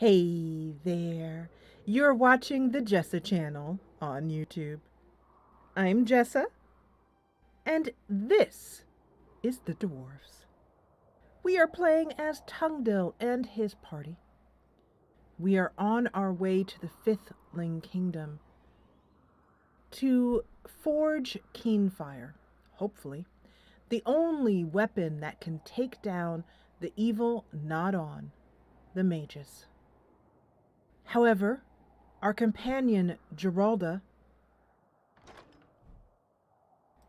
Hey there, you're watching the Jessa channel on YouTube. I'm Jessa, and this is the Dwarves. We are playing as Tungdil and his party. We are on our way to the Fifthling Kingdom to forge Keenfire, hopefully, the only weapon that can take down the evil Nod-on, the mages. However, our companion Geralda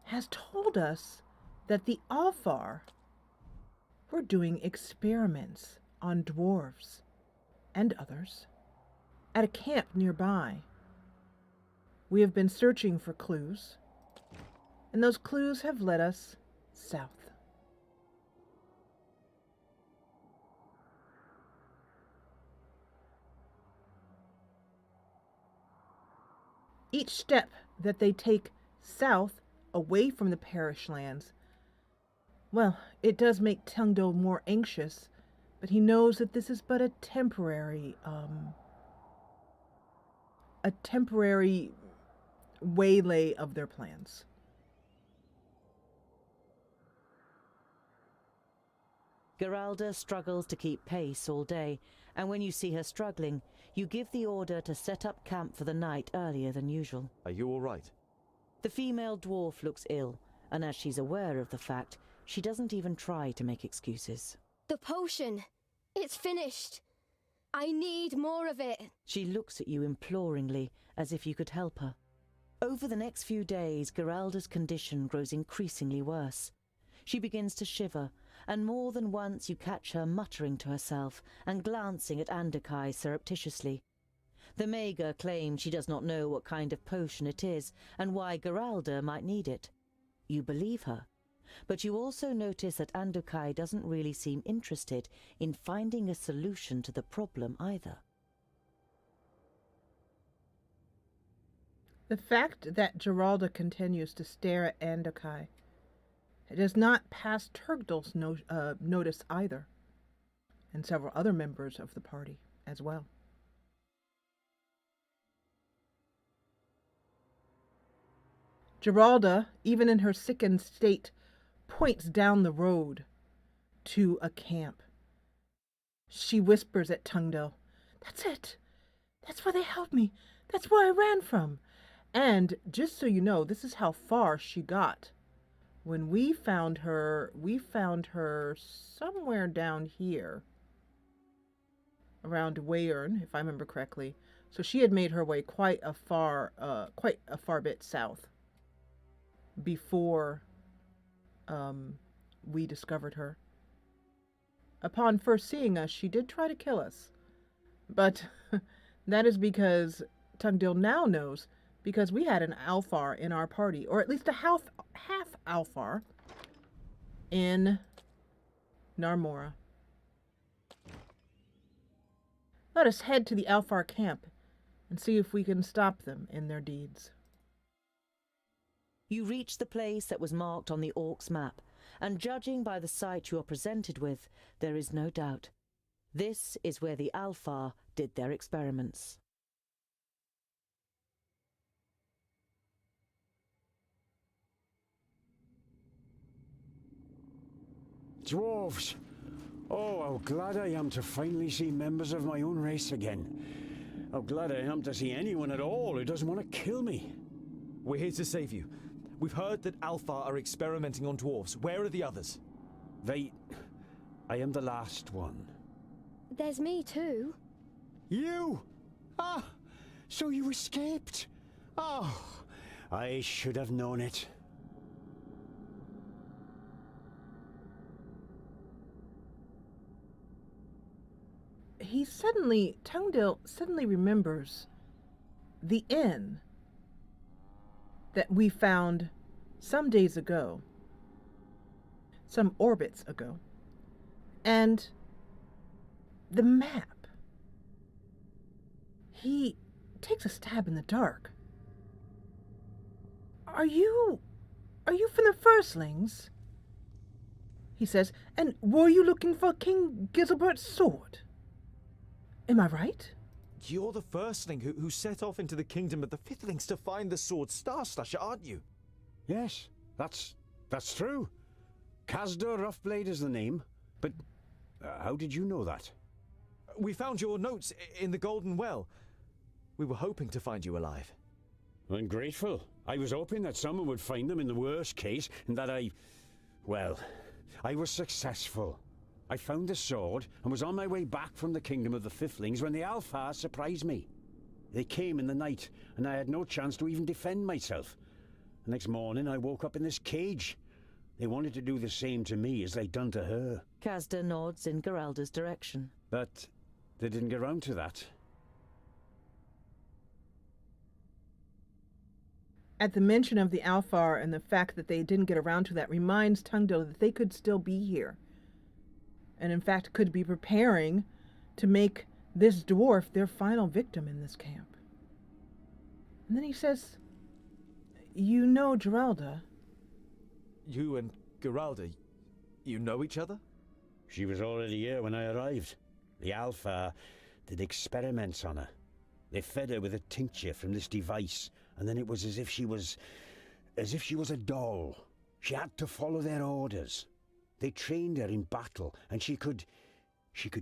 has told us that the Alfar were doing experiments on dwarves and others at a camp nearby. We have been searching for clues, and those clues have led us south. Each step that they take south, away from the parish lands, well, it does make Tungdil more anxious, but he knows that this is but a temporary waylay of their plans. Geralda struggles to keep pace all day, and when you see her struggling, you give the order to set up camp for the night earlier than usual. Are you all right? The female dwarf looks ill, and as she's aware of the fact, she doesn't even try to make excuses. The potion! It's finished! I need more of it! She looks at you imploringly, as if you could help her. Over the next few days, Geralda's condition grows increasingly worse. She begins to shiver, and more than once you catch her muttering to herself and glancing at Andakai surreptitiously. The Mager claims she does not know what kind of potion it is and why Geralda might need it. You believe her, but you also notice that Andakai doesn't really seem interested in finding a solution to the problem either. The fact that Geralda continues to stare at Andakai, it does not pass Tungdil's notice either, and several other members of the party as well. Geralda, even in her sickened state, points down the road to a camp. She whispers at Tungdil, "That's it! That's where they held me! That's where I ran from!" And just so you know, this is how far she got. When we found her somewhere down here, around Wayern, if I remember correctly. So she had made her way quite a far bit south before we discovered her. Upon first seeing us, she did try to kill us, but that is because Tungdil now knows, because we had an Alfar in our party, or at least a half Alfar in Narmora. Let us head to the Alfar camp and see if we can stop them in their deeds. You reach the place that was marked on the Orc's map, and judging by the sight you are presented with, there is no doubt. This is where the Alfar did their experiments. Dwarves! Oh, how glad I am to finally see members of my own race again. How glad I am to see anyone at all who doesn't want to kill me. We're here to save you. We've heard that Alfar are experimenting on dwarves. Where are the others? I am the last one. There's me too. You? Ah! So you escaped? Oh, I should have known it. Tungdil suddenly remembers the inn that we found some days ago, some orbits ago, and the map. He takes a stab in the dark. Are you from the Firstlings?" he says, "and were you looking for King Giselbert's sword?" Am I right? You're the firstling who set off into the kingdom of the fifthlings to find the sword Starslasher, aren't you? Yes, that's true. Kazda Roughblade is the name. But how did you know that? We found your notes in the Golden Well. We were hoping to find you alive. I'm grateful. I was hoping that someone would find them in the worst case, and that I was successful. I found the sword and was on my way back from the kingdom of the fifthlings when the Alpha surprised me. They came in the night, and I had no chance to even defend myself. The next morning, I woke up in this cage. They wanted to do the same to me as they'd done to her. Kazda nods in Geralda's direction. But they didn't get round to that. At the mention of the Alfar and the fact that they didn't get around to that reminds Tungdil that they could still be here. And in fact could be preparing to make this dwarf their final victim in this camp. And then he says, "You know Geralda." You and Geralda, you know each other? She was already here when I arrived. The Alpha did experiments on her. They fed her with a tincture from this device, and then it was as if she was a doll. She had to follow their orders. They trained her in battle, and she could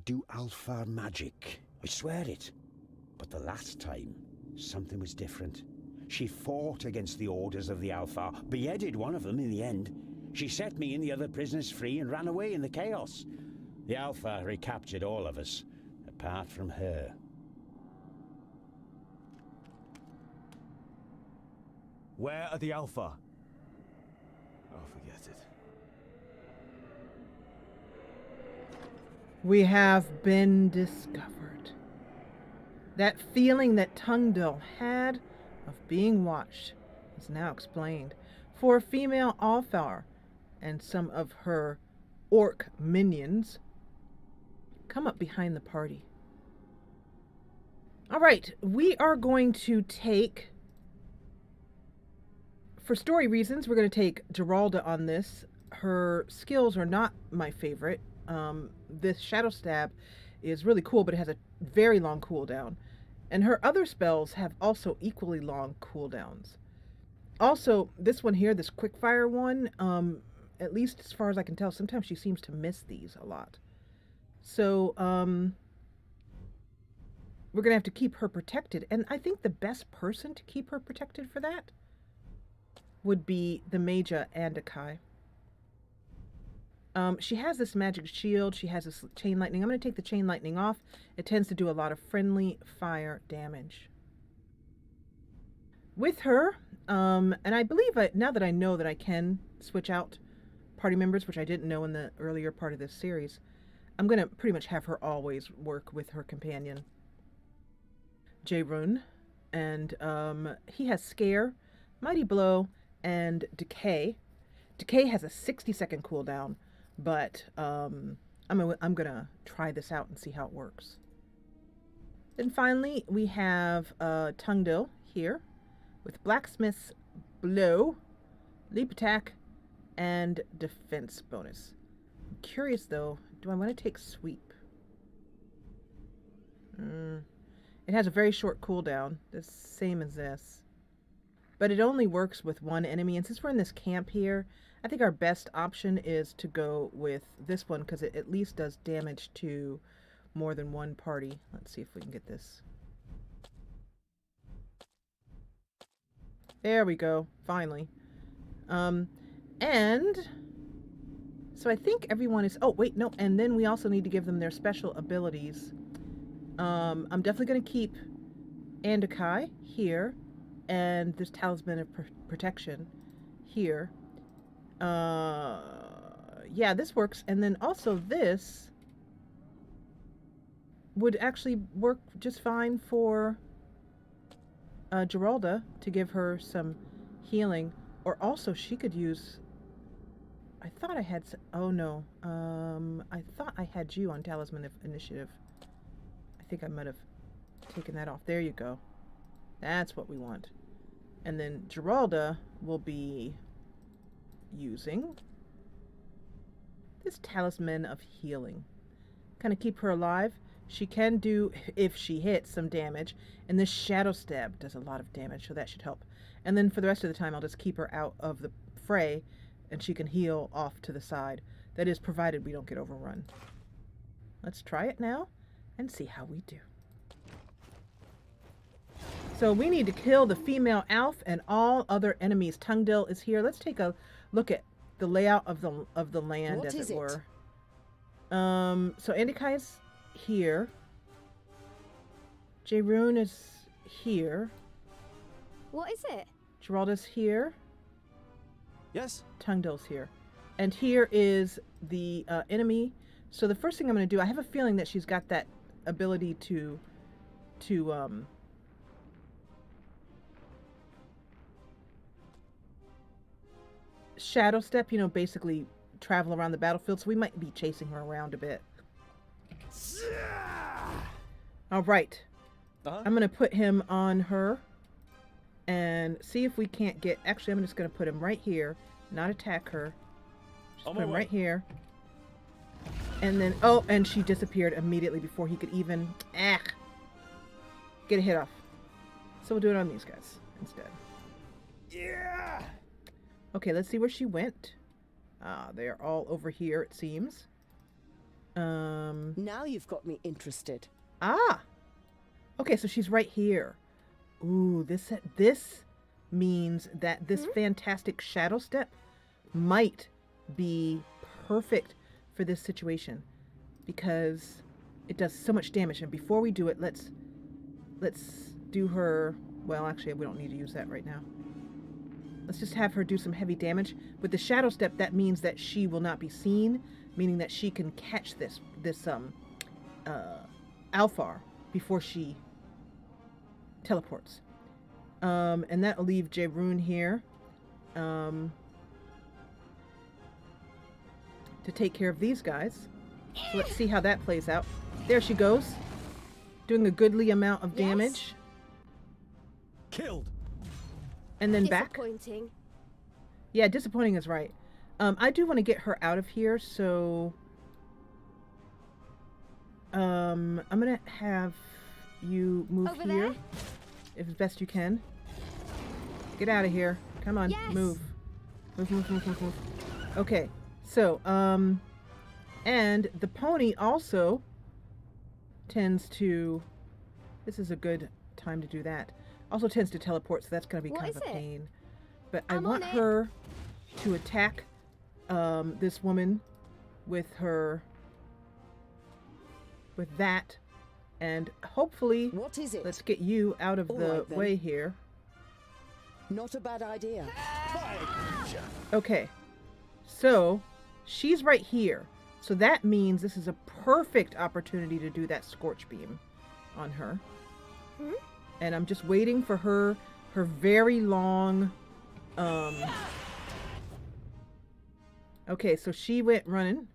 do Alpha magic. I swear it. But the last time, something was different. She fought against the orders of the Alpha, beheaded one of them in the end. She set me and the other prisoners free and ran away in the chaos. The Alpha recaptured all of us, apart from her. Where are the Alpha? Oh, forget it. We have been discovered. That feeling that Tungdil had of being watched is now explained. For a female Alfar and some of her orc minions come up behind the party. All right, we are going to take, for story reasons, we're going to take Geralda on this. Her skills are not my favorite. This Shadow Stab is really cool, but it has a very long cooldown. And her other spells have also equally long cooldowns. Also, this one here, this Quickfire one, at least as far as I can tell, sometimes she seems to miss these a lot. So, we're going to have to keep her protected. And I think the best person to keep her protected for that would be the Maja Andakai. She has this magic shield. She has this chain lightning. I'm going to take the chain lightning off. It tends to do a lot of friendly fire damage. With her, and I believe now that I know that I can switch out party members, which I didn't know in the earlier part of this series, I'm going to pretty much have her always work with her companion, Jaerun. And he has Scare, Mighty Blow, and Decay. Decay has a 60-second cooldown. But I'm gonna try this out and see how it works. Then finally we have Tungdil here with Blacksmith's Blow, Leap Attack, and Defense bonus. I'm curious though, do I want to take Sweep? It has a very short cooldown, the same as this. But it only works with one enemy, and since we're in this camp here, I think our best option is to go with this one because it at least does damage to more than one party. Let's see if we can get this. There we go, finally. And so I think everyone is, oh wait, no, and then we also need to give them their special abilities. I'm definitely going to keep Andakai here and this Talisman of Protection here. Yeah, this works. And then also this would actually work just fine for Geralda to give her some healing. Or also she could use, I thought I had, oh no, I thought I had you on Talisman of Initiative. I think I might have taken that off. There you go. That's what we want. And then Geralda will be using this Talisman of Healing. Kind of keep her alive. She can do, if she hits, some damage. And this Shadow Stab does a lot of damage, so that should help. And then for the rest of the time, I'll just keep her out of the fray, and she can heal off to the side. That is, provided we don't get overrun. Let's try it now and see how we do. So we need to kill the female Alf and all other enemies. Tungdil is here. Let's take a look at the layout of the land, as it were. So Andikai's here. Jayroon is here. What is it? Geralda's here. Yes? Tungdil's here. And here is the enemy. So the first thing I'm going to do, I have a feeling that she's got that ability to shadow step, you know, basically travel around the battlefield. So we might be chasing her around a bit. All right. I'm going to put him on her and see if we can't get... Actually, I'm just going to put him right here, not attack her. Just put him right here. And then... Oh, and she disappeared immediately before he could even... get a hit off. So we'll do it on these guys instead. Yeah! Okay, let's see where she went. They're all over here, it seems. Now you've got me interested. Okay, so she's right here. Ooh, this means that this fantastic shadow step might be perfect for this situation because it does so much damage. And before we do it, let's do her... Well, actually, we don't need to use that right now. Let's just have her do some heavy damage. With the shadow step, that means that she will not be seen, meaning that she can catch this Alfar before she teleports. And that'll leave Jayroon here to take care of these guys. So let's see how that plays out. There she goes, doing a goodly amount of damage. Killed. And then back. Disappointing. Yeah, disappointing is right. I do want to get her out of here, so I'm gonna have you move Over here there? if as best you can. Get out of here. Come on, Yes. move. Move. Okay, so and the pony also tends to... This is a good time to do that. Also tends to teleport, so that's going to be What kind of is a it? pain. But I I'm want on it. her to attack this woman with that, and hopefully What is it? let's get you out of All the right, then. way here. Not a bad idea. Okay, so she's right here. So that means this is a perfect opportunity to do that Scorch Beam on her. And I'm just waiting for her very long... Okay, so she went running.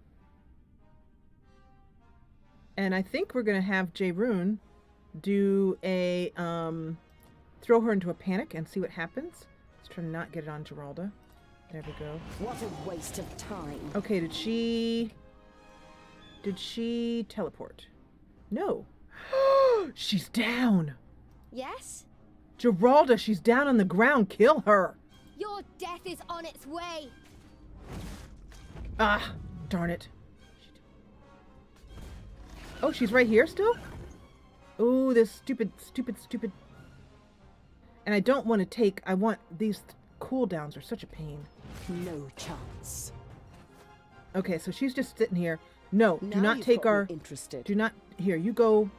And I think we're going to have Jayroon do a... throw her into a panic and see what happens. Let's try to not get it on Geralda. There we go. What a waste of time. Okay, did she teleport? No. She's down. Yes? Geralda, she's down on the ground. Kill her. Your death is on its way. Ah, darn it. Oh, she's right here still? Oh, this stupid. And I don't want to take... I want... These cooldowns are such a pain. No chance. Okay, so she's just sitting here. No, Now do not you've take got me our... interested. Do not... Here, you go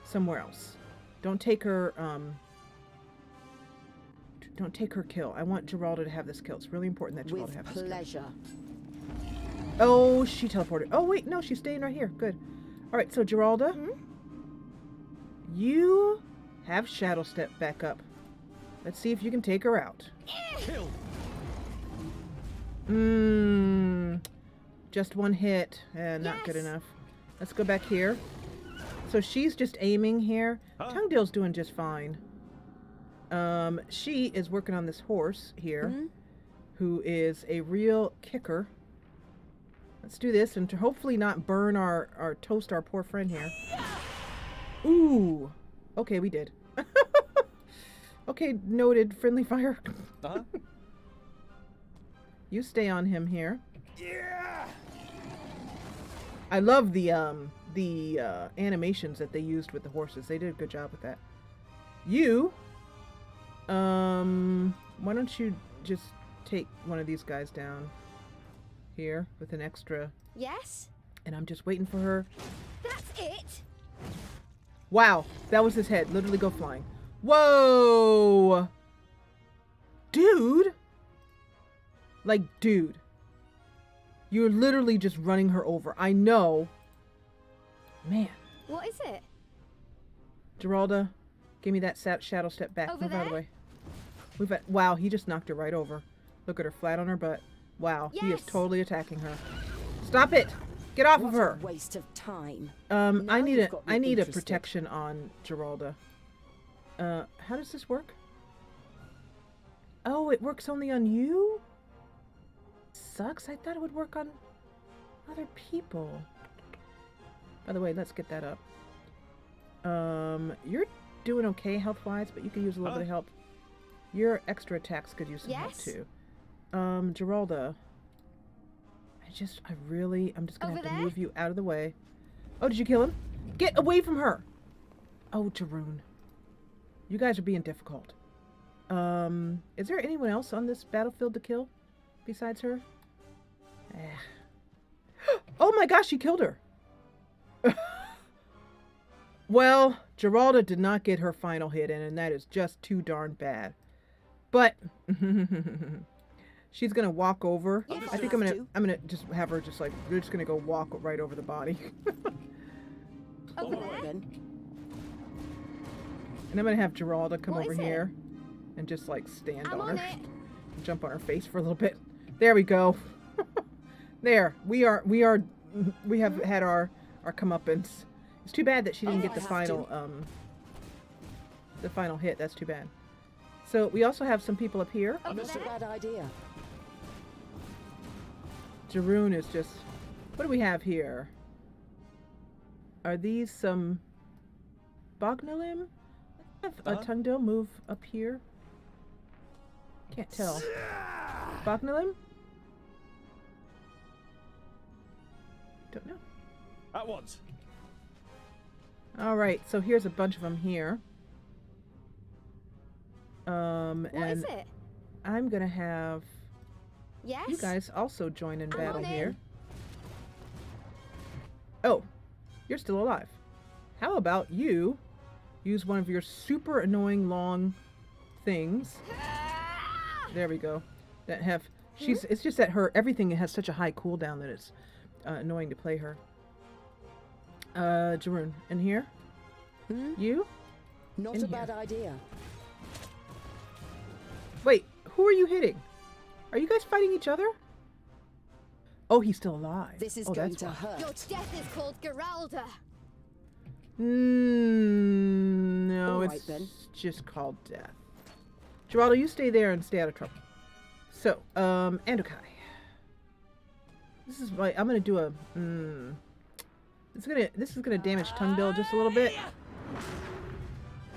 somewhere else. Don't take her, don't take her kill. I want Geralda to have this kill. It's really important that Geralda With have this kill. pleasure. Oh, she teleported. Oh, wait, no, she's staying right here. Good. All right, so Geralda, you have Shadow Step back up. Let's see if you can take her out. Killed. Just one hit. Not good Yes. enough. Let's go back here. So she's just aiming here. Huh? Tungdil's doing just fine. She is working on this horse here, who is a real kicker. Let's do this and to hopefully not burn toast our poor friend here. Ooh. Okay, we did. Okay, noted. Friendly fire. Uh-huh. You stay on him here. Yeah! I love the animations that they used with the horses. They did a good job with that. You, why don't you just take one of these guys down here with an extra, Yes? and I'm just waiting for her. That's it? Wow, that was his head. Literally go flying. Whoa! Dude! Like, dude. You're literally just running her over. I know. Man. What is it? Geralda, give me that shadow step back. Over Move out of the there? way. Move it. Wow, he just knocked her right over. Look at her flat on her butt. Wow, he is Yes. totally attacking her. Stop it! Get off What of her! a waste of time. I Now need you've got me I need a interested. protection on Geralda. How does this work? Oh, it works only on you? Sucks. I thought it would work on other people. By the way, let's get that up. You're doing okay health-wise, but you could use a little bit of help. Your extra attacks could use some help Yes? too. Geralda. I'm just gonna Over have to there? move you out of the way. Oh, did you kill him? Get away from her! Oh, Jaroon. You guys are being difficult. Is there anyone else on this battlefield to kill besides her? Oh my gosh, you killed her! Well, Geralda did not get her final hit in, and that is just too darn bad. But she's gonna walk over. Yes, I think I'm gonna just have her just like we're just gonna go walk right over the body. Over All right there? then. And I'm gonna have Geralda come What over is it? here and just like stand I'm on on her. it. Jump on her face for a little bit. There we go. There. We have had our comeuppance. It's too bad that she didn't Oh, get I the have final hit. That's too bad. So we also have some people up here. Over Not a there? bad idea. Jaroon is just... What do we have here? Are these some... Bognalim? Let's have a Tungdil move up here. Can't tell. Bognalim? Don't know. At once. Alright, so here's a bunch of them here. What is And it? I'm gonna have Yes? you guys also join in I'm battle on here. in. Oh, you're still alive. How about you use one of your super annoying long things? There we go. That have it's just that everything has such a high cooldown that it's annoying to play her. Jaroon, in here? You? Not In a here. bad idea. Wait, who are you hitting? Are you guys fighting each other? Oh, he's still alive. This is oh, going that's to why. hurt. Your death is called Geralda. No, All right, it's then. just called death. Geraldo, you stay there and stay out of trouble. So, Andokai. This is like I'm gonna do a. This is gonna damage Tungdil just a little bit,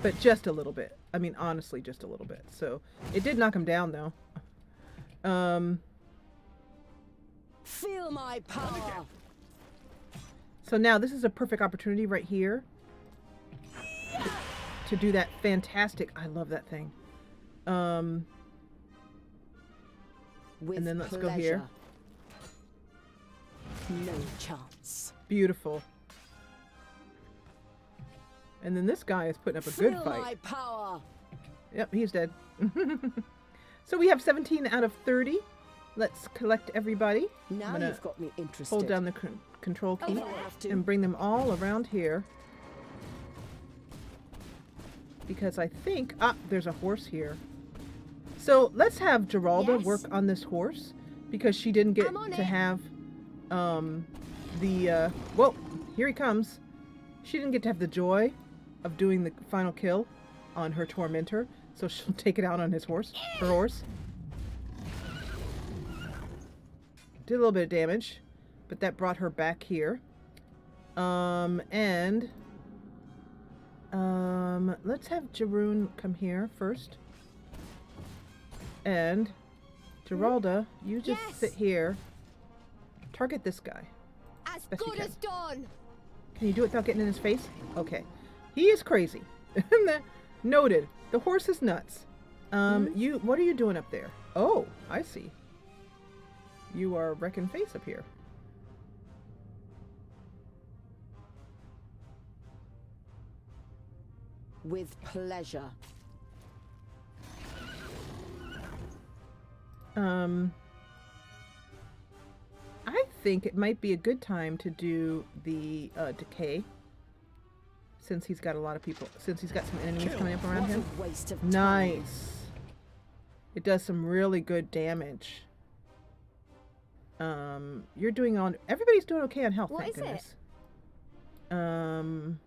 but just a little bit. I mean, honestly, just a little bit. So it did knock him down, though. Feel my power. So now this is a perfect opportunity right here to do that fantastic. I love that thing. With and then let's pleasure. go here. No chance. Beautiful. And then this guy is putting up a good Feel fight. my power. Yep, he's dead. So we have 17 out of 30. Let's collect everybody. Now I'm gonna you've got me interested. hold down the control key I'll have to. and bring them all around here. Because I think... there's a horse here. So let's have Geralda Yes? work on this horse. Because she didn't get I'm on to it. have Whoa, here he comes. She didn't get to have the joy of doing the final kill on her tormentor. So she'll take it out on his horse. Her horse. Did a little bit of damage. But that brought her back here. And... Let's have Jeroen come here first. And Geralda, you just Yes. sit here. Target this guy. As Best you good can. as done. Can you do it without getting in his face? Okay. He is crazy. Noted. The horse is nuts. What are you doing up there? Oh, I see. You are wrecking face up here. With pleasure. I think it might be a good time to do the decay. Since he's got a lot of people, since he's got some enemies coming up around What him. a waste of time. Nice. It does some really good damage. You're doing on. Everybody's doing okay on health. What Thank is it? goodness.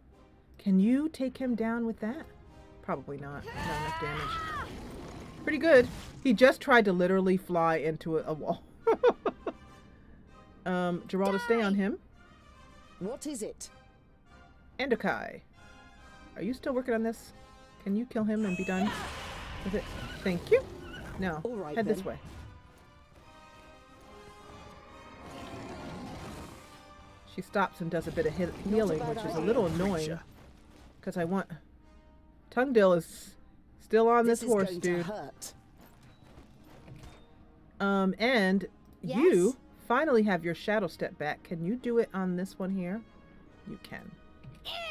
Can you take him down with that? Probably not. Not enough damage. Pretty good. He just tried to literally fly into a wall. Geralda, stay on him. What is it? Endokai. Are you still working on this? Can you kill him and be done with it? Thank you. Now, All right, head this then. way. She stops and does a bit of healing, bad which is a idea. little annoying. Because I want... Tungdil is still on this is horse, going dude. to hurt. And Yes? you finally have your shadow step back. Can you do it on this one here? You can.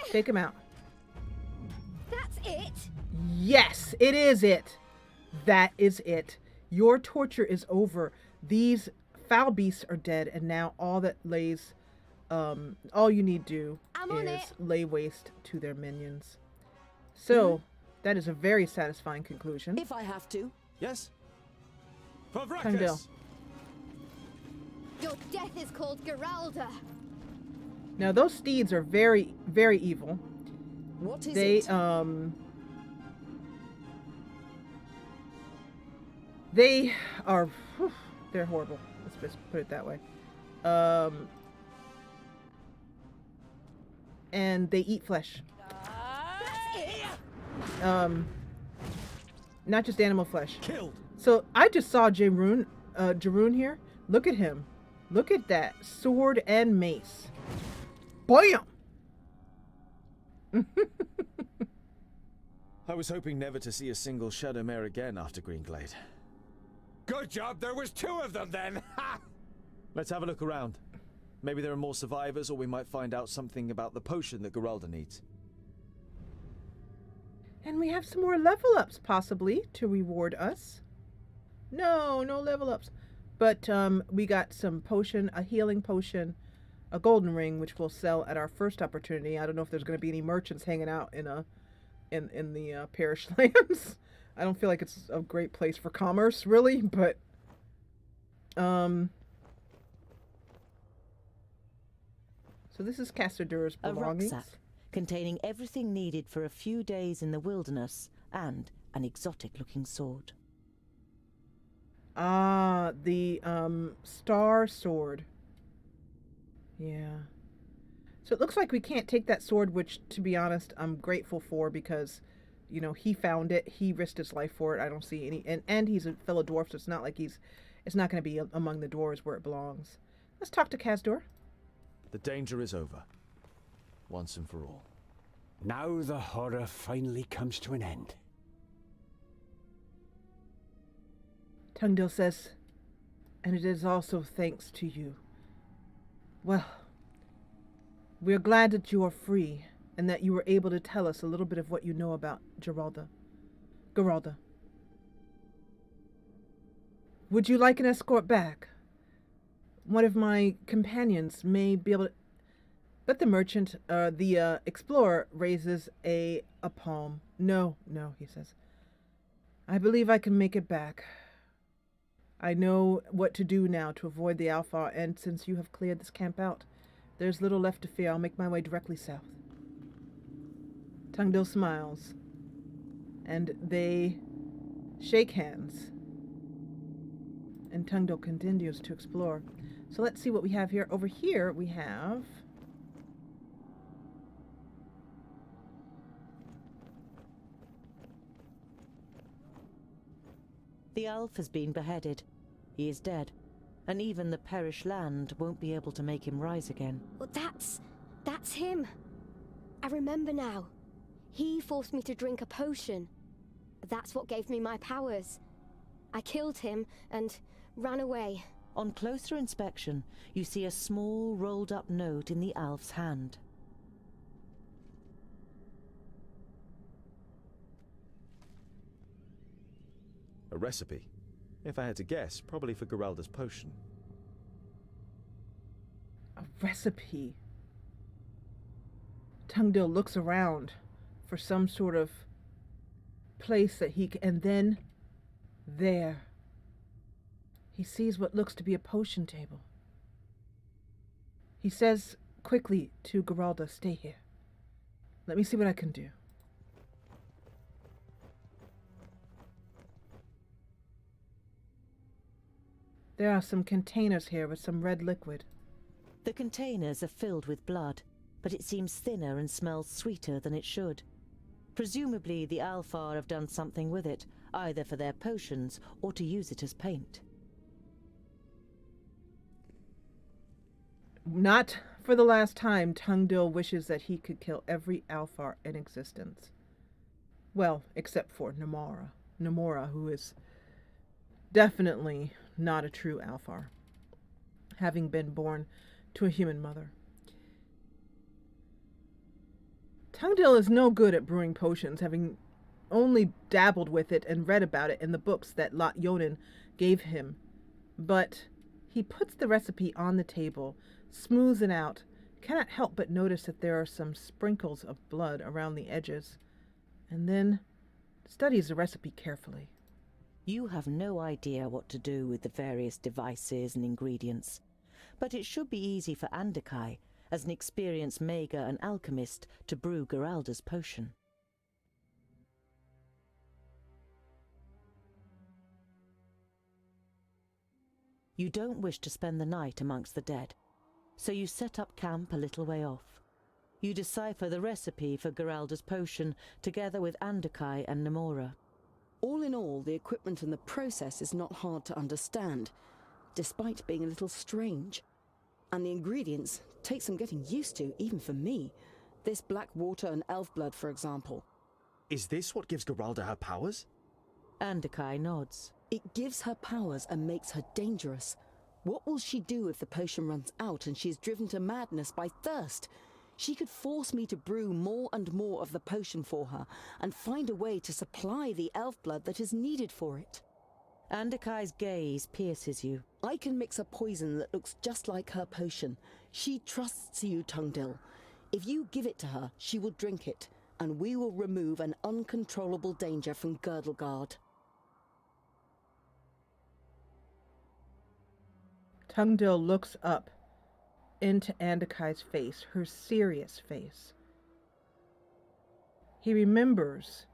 Take him out. That's it. Yes, it is it. That is it. Your torture is over. These foul beasts are dead, and now all that lays, all you need do I'm on is it. lay waste to their minions. So, that is a very satisfying conclusion. If I have to. Yes? For Tungdil. Vracus! Your death is called Geralda. Now, those steeds are very, very evil. What is They, it? They are, whew, they're horrible. Let's just put it that way. And they eat flesh. Not just animal flesh. Killed! So I just saw Jeroen here. Look at him. Look at that sword and mace. Bam! I was hoping never to see a single Shadow Mare again after Greenglade. Good job, there was 2 of them then! Ha! Let's have a look around. Maybe there are more survivors, or we might find out something about the potion that Geralda needs. And we have some more level ups possibly to reward us. No level ups. But we got some potion, a healing potion, a golden ring, which we'll sell at our first opportunity. I don't know if there's going to be any merchants hanging out in the parish lands. I don't feel like it's a great place for commerce, really, but so this is Cassadur's A belongings. rucksack containing everything needed for a few days in the wilderness and an exotic-looking sword. Ah, the star sword. Yeah. So it looks like we can't take that sword, which, to be honest, I'm grateful for because, you know, he found it. He risked his life for it. I don't see any... And he's a fellow dwarf, so it's not like it's not going to be among the dwarves where it belongs. Let's talk to Casdur. The danger is over. Once and for all. Now the horror finally comes to an end. Tungdil says, and it is also thanks to you. Well, we are glad that you are free, and that you were able to tell us a little bit of what you know about Geralda. Would you like an escort back? One of my companions may be able to... But the merchant, the explorer, raises a palm. No, he says. I believe I can make it back. I know what to do now to avoid the Alpha, and since you have cleared this camp out, there's little left to fear. I'll make my way directly south. Tungdil smiles, and they shake hands. And Tungdil continues to explore. So let's see what we have here. Over here we have... The elf has been beheaded. He is dead, and even the Perish Land won't be able to make him rise again. Well, that's him. I remember now. He forced me to drink a potion. That's what gave me my powers. I killed him and ran away. On closer inspection, you see a small rolled-up note in the elf's hand. A recipe. If I had to guess, probably for Geralda's potion. A recipe. Tungdil looks around for some sort of place that he can, and then there he sees what looks to be a potion table. He says quickly to Geralda, "Stay here. Let me see what I can do." There are some containers here with some red liquid. The containers are filled with blood, but it seems thinner and smells sweeter than it should. Presumably the Alfar have done something with it, either for their potions or to use it as paint. Not for the last time, Tungdil wishes that he could kill every Alfar in existence. Well, except for Namora, who is definitely not a true Alfar, having been born to a human mother. Tungdil is no good at brewing potions, having only dabbled with it and read about it in the books that Lot Yonin gave him. But he puts the recipe on the table, smooths it out, cannot help but notice that there are some sprinkles of blood around the edges, and then studies the recipe carefully. You have no idea what to do with the various devices and ingredients, but it should be easy for Andakai, as an experienced mager and alchemist, to brew Geralda's potion. You don't wish to spend the night amongst the dead, so you set up camp a little way off. You decipher the recipe for Geralda's potion together with Andakai and Namora. All in all, the equipment and the process is not hard to understand, despite being a little strange. And the ingredients take some getting used to, even for me. This black water and elf blood, for example. Is this what gives Geralda her powers? Andakai nods. It gives her powers and makes her dangerous. What will she do if the potion runs out and she is driven to madness by thirst? She could force me to brew more and more of the potion for her and find a way to supply the elf blood that is needed for it. Andakai's gaze pierces you. I can mix a poison that looks just like her potion. She trusts you, Tungdil. If you give it to her, she will drink it, and we will remove an uncontrollable danger from Girdlegard. Tungdil looks up into Andakai's face, her serious face. He remembers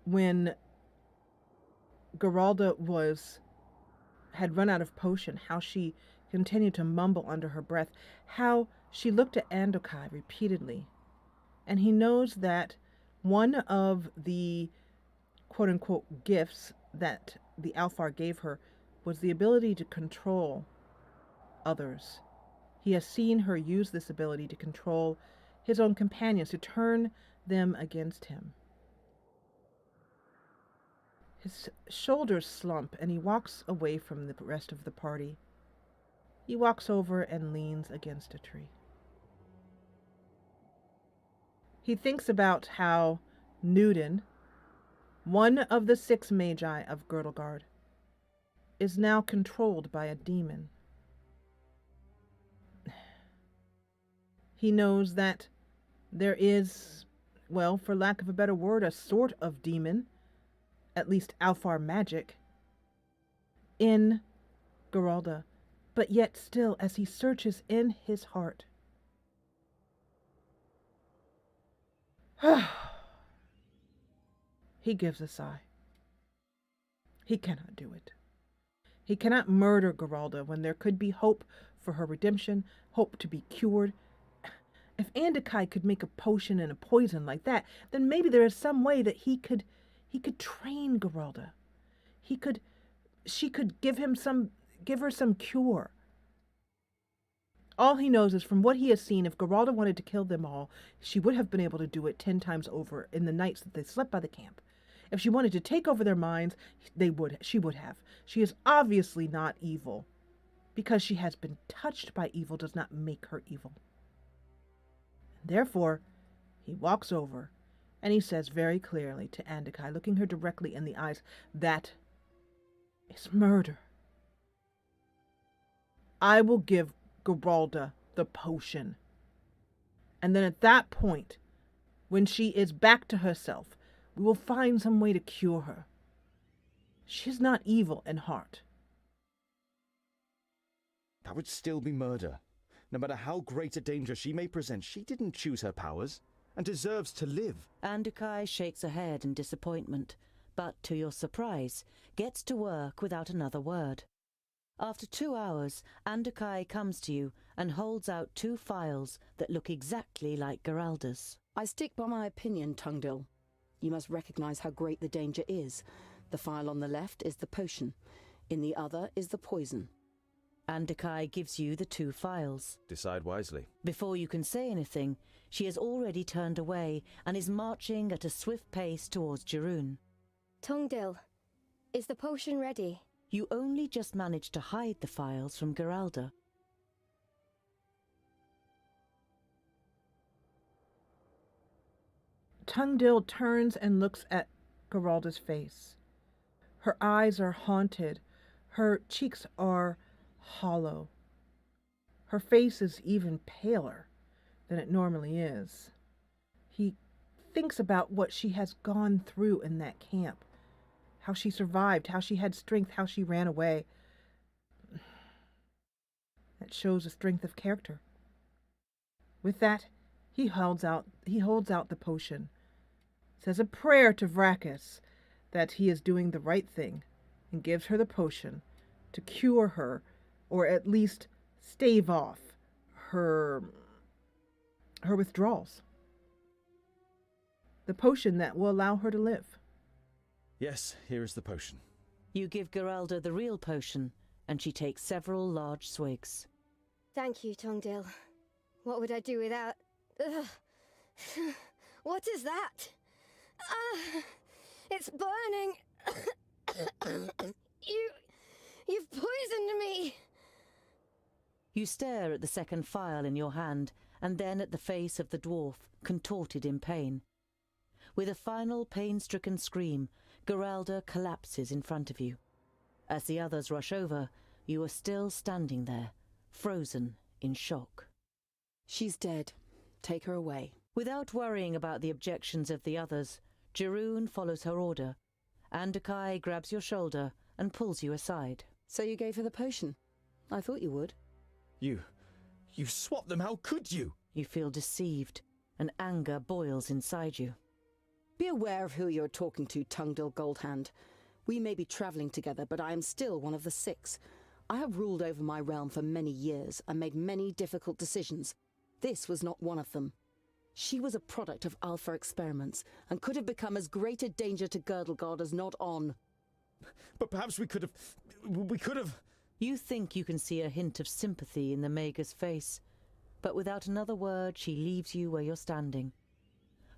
when Geralda had run out of potion, how she continued to mumble under her breath, how she looked at Andakai repeatedly. And he knows that one of the quote-unquote gifts that the Alfar gave her was the ability to control others. He has seen her use this ability to control his own companions, to turn them against him. His shoulders slump and he walks away from the rest of the party. He walks over and leans against a tree. He thinks about how Newton, one of the 6 magi of Girdlegard, is now controlled by a demon. He knows that there is, well, for lack of a better word, a sort of demon, at least Alfar magic, in Geralda, but yet still, as he searches in his heart, he gives a sigh. He cannot do it. He cannot murder Geralda when there could be hope for her redemption, hope to be cured. If Andakai could make a potion and a poison like that, then maybe there is some way that he could train Geralda. she could give her some cure. All he knows is from what he has seen, if Geralda wanted to kill them all, she would have been able to do it 10 times over in the nights that they slept by the camp. If she wanted to take over their minds, she would have. She is obviously not evil. Because she has been touched by evil does not make her evil. Therefore, he walks over and he says very clearly to Andakai, looking her directly in the eyes, that is murder. I will give Geralda the potion. And then at that point, when she is back to herself, we will find some way to cure her. She is not evil in heart. That would still be murder. No matter how great a danger she may present, she didn't choose her powers and deserves to live. Andakai shakes her head in disappointment, but to your surprise, gets to work without another word. After 2 hours, Andakai comes to you and holds out 2 phials that look exactly like Geralda's. I stick by my opinion, Tungdil. You must recognize how great the danger is. The phial on the left is the potion. In the other is the poison. Andakai gives you the 2 phials. Decide wisely. Before you can say anything, she has already turned away and is marching at a swift pace towards Jeroen. Tungdil, is the potion ready? You only just managed to hide the phials from Geralda. Tungdil turns and looks at Geralda's face. Her eyes are haunted. Her cheeks are hollow. Her face is even paler than it normally is. He thinks about what she has gone through in that camp. How she survived, how she had strength, how she ran away. That shows a strength of character. With that, he holds out the potion, says a prayer to Vracus that he is doing the right thing, and gives her the potion to cure her, or at least stave off her withdrawals. The potion that will allow her to live. Yes, here is the potion. You give Geralda the real potion, and she takes several large swigs. Thank you, Tungdil. What would I do without... Ugh. What is that? It's burning. You've poisoned me. You stare at the second phial in your hand, and then at the face of the dwarf, contorted in pain. With a final pain-stricken scream, Geralda collapses in front of you. As the others rush over, you are still standing there, frozen in shock. She's dead. Take her away. Without worrying about the objections of the others, Jeroen follows her order. Andakai grabs your shoulder and pulls you aside. So you gave her the potion? I thought you would. You swapped them, how could you? You feel deceived, and anger boils inside you. Be aware of who you're talking to, Tungdil Goldhand. We may be travelling together, but I am still one of the 6. I have ruled over my realm for many years and made many difficult decisions. This was not one of them. She was a product of Alpha experiments and could have become as great a danger to Girdlegard as not on. But perhaps we could have... You think you can see a hint of sympathy in the Maega's face, but without another word she leaves you where you're standing.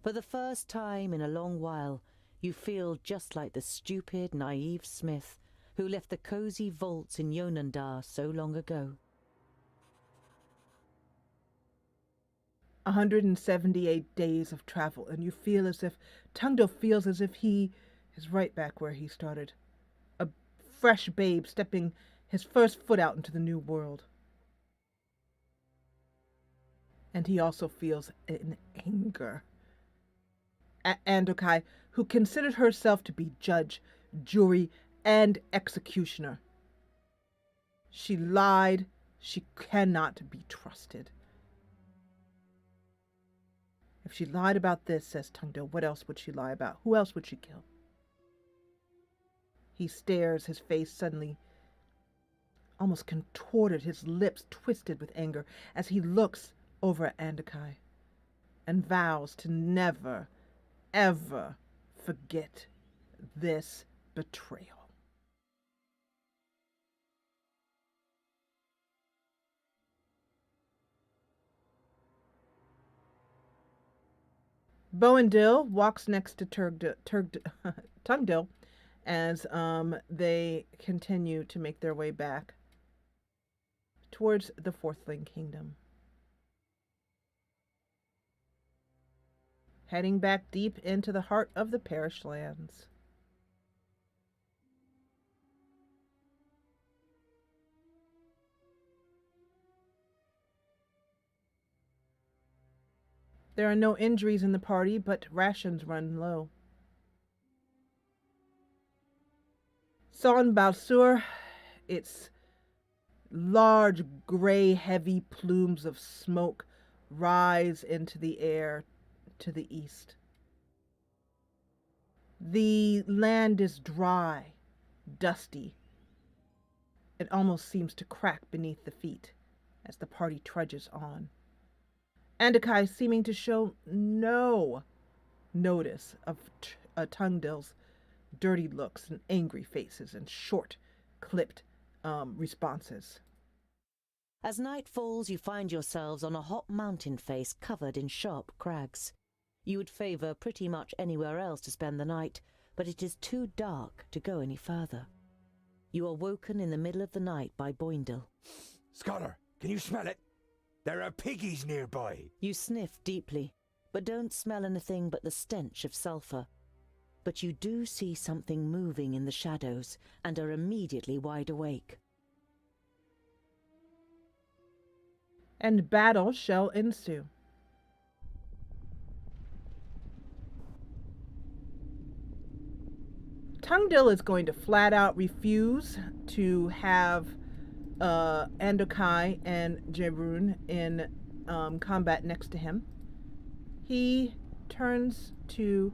For the first time in a long while, you feel just like the stupid, naive Smith who left the cosy vaults in Yonandar so long ago. 178 days of travel, and you feel as if Tungdil feels as if he is right back where he started. A fresh babe stepping his first foot out into the new world. And he also feels an anger at Andakai, who considered herself to be judge, jury, and executioner. She lied. She cannot be trusted. If she lied about this, says Tungdil, what else would she lie about? Who else would she kill? He stares, his face suddenly almost contorted, his lips twisted with anger, as he looks over at Andakai and vows to never, ever forget this betrayal. Boandil walks next to Tungdil as they continue to make their way back towards the Fourthling Kingdom. Heading back deep into the heart of the Parish Lands. There are no injuries in the party, but rations run low. Son Balsur, its large, gray, heavy plumes of smoke rise into the air to the east. The land is dry, dusty. It almost seems to crack beneath the feet as the party trudges on. Andakai seeming to show no notice of Tungdil's dirty looks and angry faces and short, clipped responses. As night falls, you find yourselves on a hot mountain face covered in sharp crags. You would favor pretty much anywhere else to spend the night, but it is too dark to go any further. You are woken in the middle of the night by Boindil. Scholar, can you smell it? There are piggies nearby. You sniff deeply, but don't smell anything but the stench of sulphur. But you do see something moving in the shadows and are immediately wide awake. And battle shall ensue. Tungdil is going to flat out refuse to have Andokai and Jeroen in combat next to him. He turns to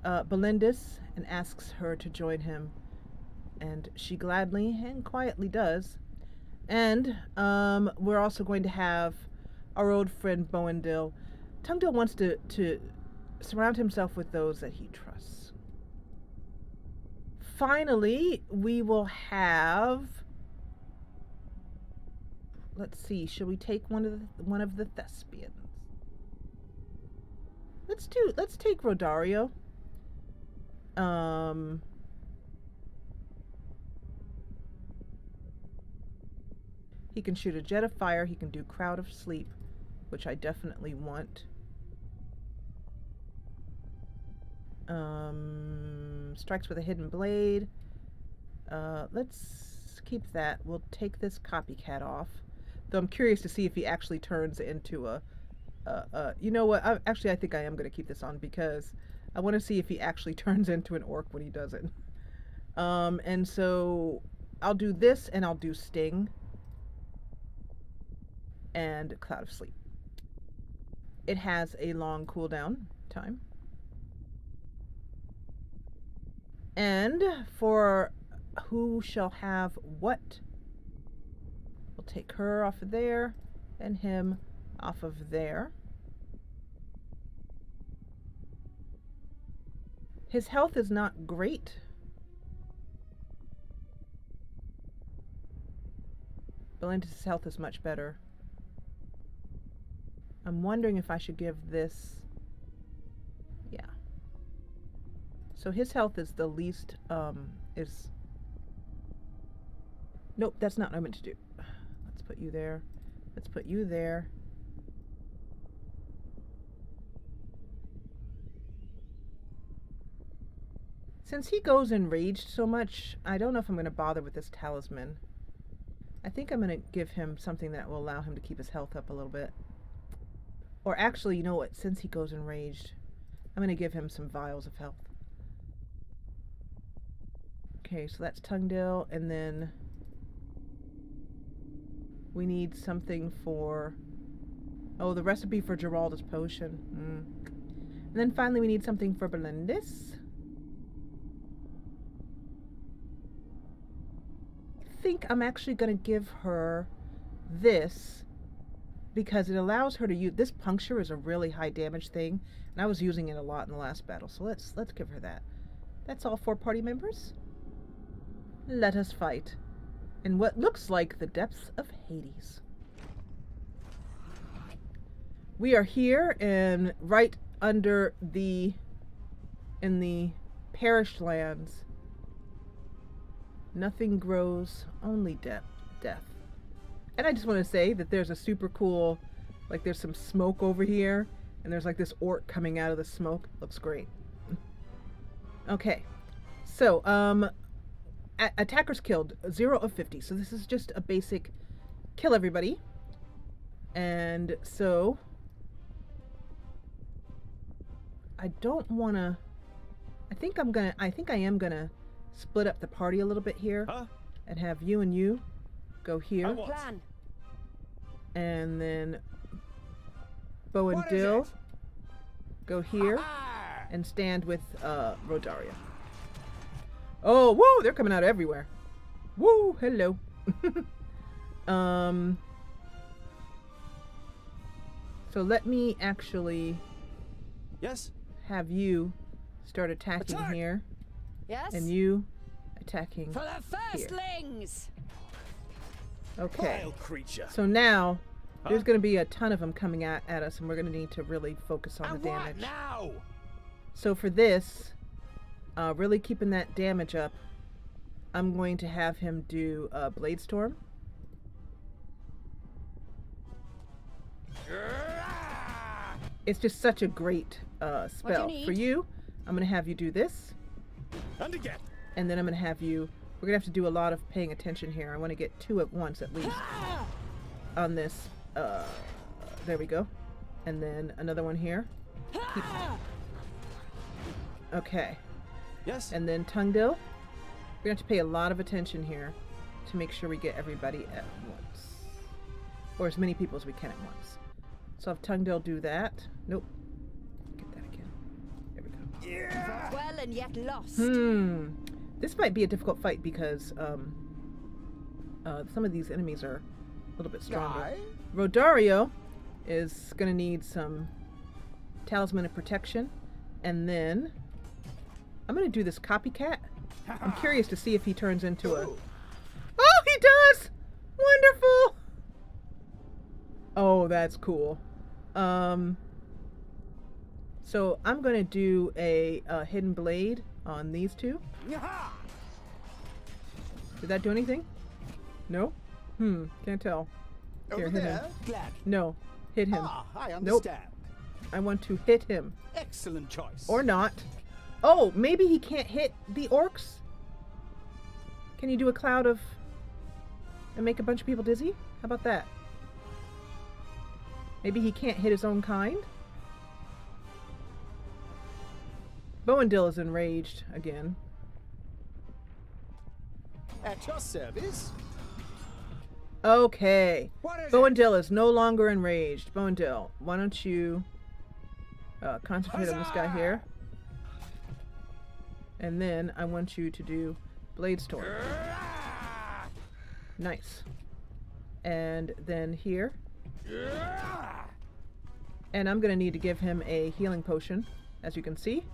Belindis and asks her to join him, and she gladly and quietly does. And we're also going to have our old friend Boandil. Tungdil wants to surround himself with those that he trusts. Finally, we will have... Let's see, should we take one of the thespians? Let's take Rodario. He can shoot a jet of fire, he can do crowd of sleep, which I definitely want. Strikes with a hidden blade. Let's keep that. We'll take this copycat off. Though I'm curious to see if he actually turns into a you know what? I think I am going to keep this on because I want to see if he actually turns into an orc when he does it. And so I'll do this and I'll do Sting and Cloud of Sleep. It has a long cooldown time. And for who shall have what, we'll take her off of there and him off of there. His health is not great. Belindis' health is much better. I'm wondering if I should give this... Yeah. So his health is the least, Nope, that's not what I meant to do. Let's put you there. Let's put you there. Since he goes enraged so much, I don't know if I'm going to bother with this talisman. I think I'm going to give him something that will allow him to keep his health up a little bit. Or actually, you know what? Since he goes enraged, I'm going to give him some vials of health. Okay, so that's Tungdil, and then we need something for... Oh, the recipe for Geralda's potion. And then finally we need something for Belindis. I think I'm actually going to give her this because it allows her to use... This puncture is a really high damage thing, and I was using it a lot in the last battle, so let's give her that. That's all 4 party members. Let us fight in what looks like the depths of Hades. We are here in right under the in the perished lands, nothing grows, only death. And I just want to say that there's a super cool, like there's some smoke over here, and there's like this orc coming out of the smoke. Looks great. Okay, so attackers killed, 0 of 50. So this is just a basic kill everybody. And so I don't want to. I think I am gonna split up the party a little bit here, and have you and you go here, Plan. and then Bo and Dill go here and stand with Rodaria. Oh, woo! They're coming out everywhere. Woo! Hello. So let me actually Yes? have you start attacking Attack! here, Yes? and you attacking For the here. firstlings! Okay. Vile creature. So now there's going to be a ton of them coming at us, and we're going to need to really focus on And the what damage. now? So for this, really keeping that damage up, I'm going to have him do Blade Storm. It's just such a great spell. need? For you, I'm going to have you do this, And again. and then I'm going to have you... We're going to have to do a lot of paying attention here. I want to get 2 at once at least on this. There we go. And then another one here. Keep... Okay. Yes? And then Tungdill. We're going to have to pay a lot of attention here to make sure we get everybody at once. Or as many people as we can at once. So have Tungdill do that. Nope. Get that again. There we go. Well and yet lost. This might be a difficult fight because some of these enemies are a little bit stronger. Aye. Rodario is going to need some Talisman of Protection. And then I'm going to do this Copycat. I'm curious to see if he turns into a... Oh, he does! Wonderful! Oh, that's cool. So I'm going to do a Hidden Blade on these two. Did that do anything? No? Can't tell. Here, Over hit there? him. Glad. No, hit him. I Nope. understand. I want to hit him. Excellent choice. Or not. Oh, maybe he can't hit the orcs? Can you do a cloud of... and make a bunch of people dizzy? How about that? Maybe he can't hit his own kind? Bowendill is enraged again. At your service. Okay. What is Bowendill is no longer enraged. Bowendill, why don't you concentrate on this guy here? And then I want you to do Blade Storm. Nice. And then here. And I'm going to need to give him a healing potion, as you can see.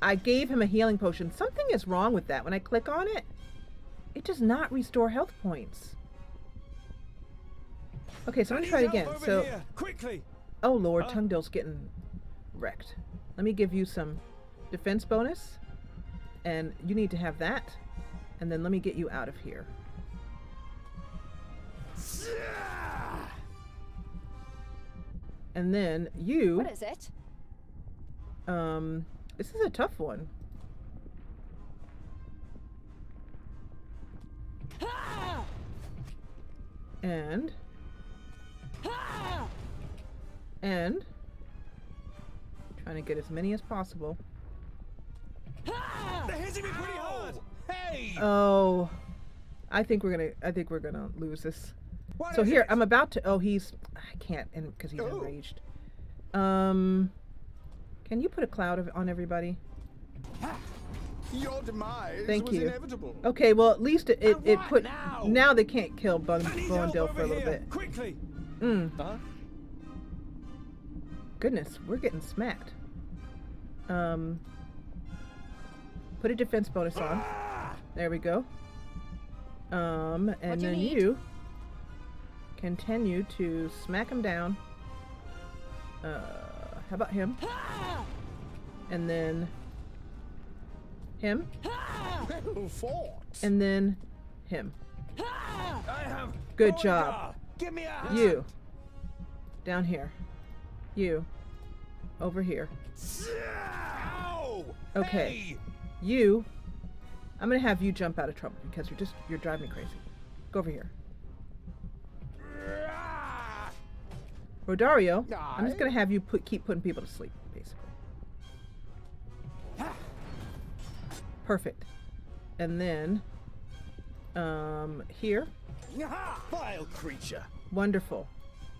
I gave him a healing potion. Something is wrong with that. When I click on it, it does not restore health points. Okay, so I'm going to try it again. So, Here. Quickly. oh lord, Tungdill's getting wrecked. Let me give you some defense bonus. And you need to have that. And then let me get you out of here. And then you... What is it? This is a tough one. And trying to get as many as possible. They're hitting me pretty hard. Hey! Oh, I think we're gonna lose this. What So is here, it? I'm about to. Oh, I can't, and because he's Oh. enraged. Can you put a cloud on everybody? Your demise Thank was you. inevitable. Okay, well at least it And what put. now? Now they can't kill I need help Bowendill over for a little here. bit. Quickly. Goodness, we're getting smacked. Put a defense bonus on. There we go. And do you then need? you continue to smack him down. How about him? And then him. And then him. Good job. Give me a hand. You. Down here. You. Over here. Ow! Okay. Hey! You. I'm gonna have you jump out of trouble because you're driving me crazy. Go over here. Rodario, I'm just gonna have you keep putting people to sleep, basically. Perfect. And then, here. Vile creature. Wonderful.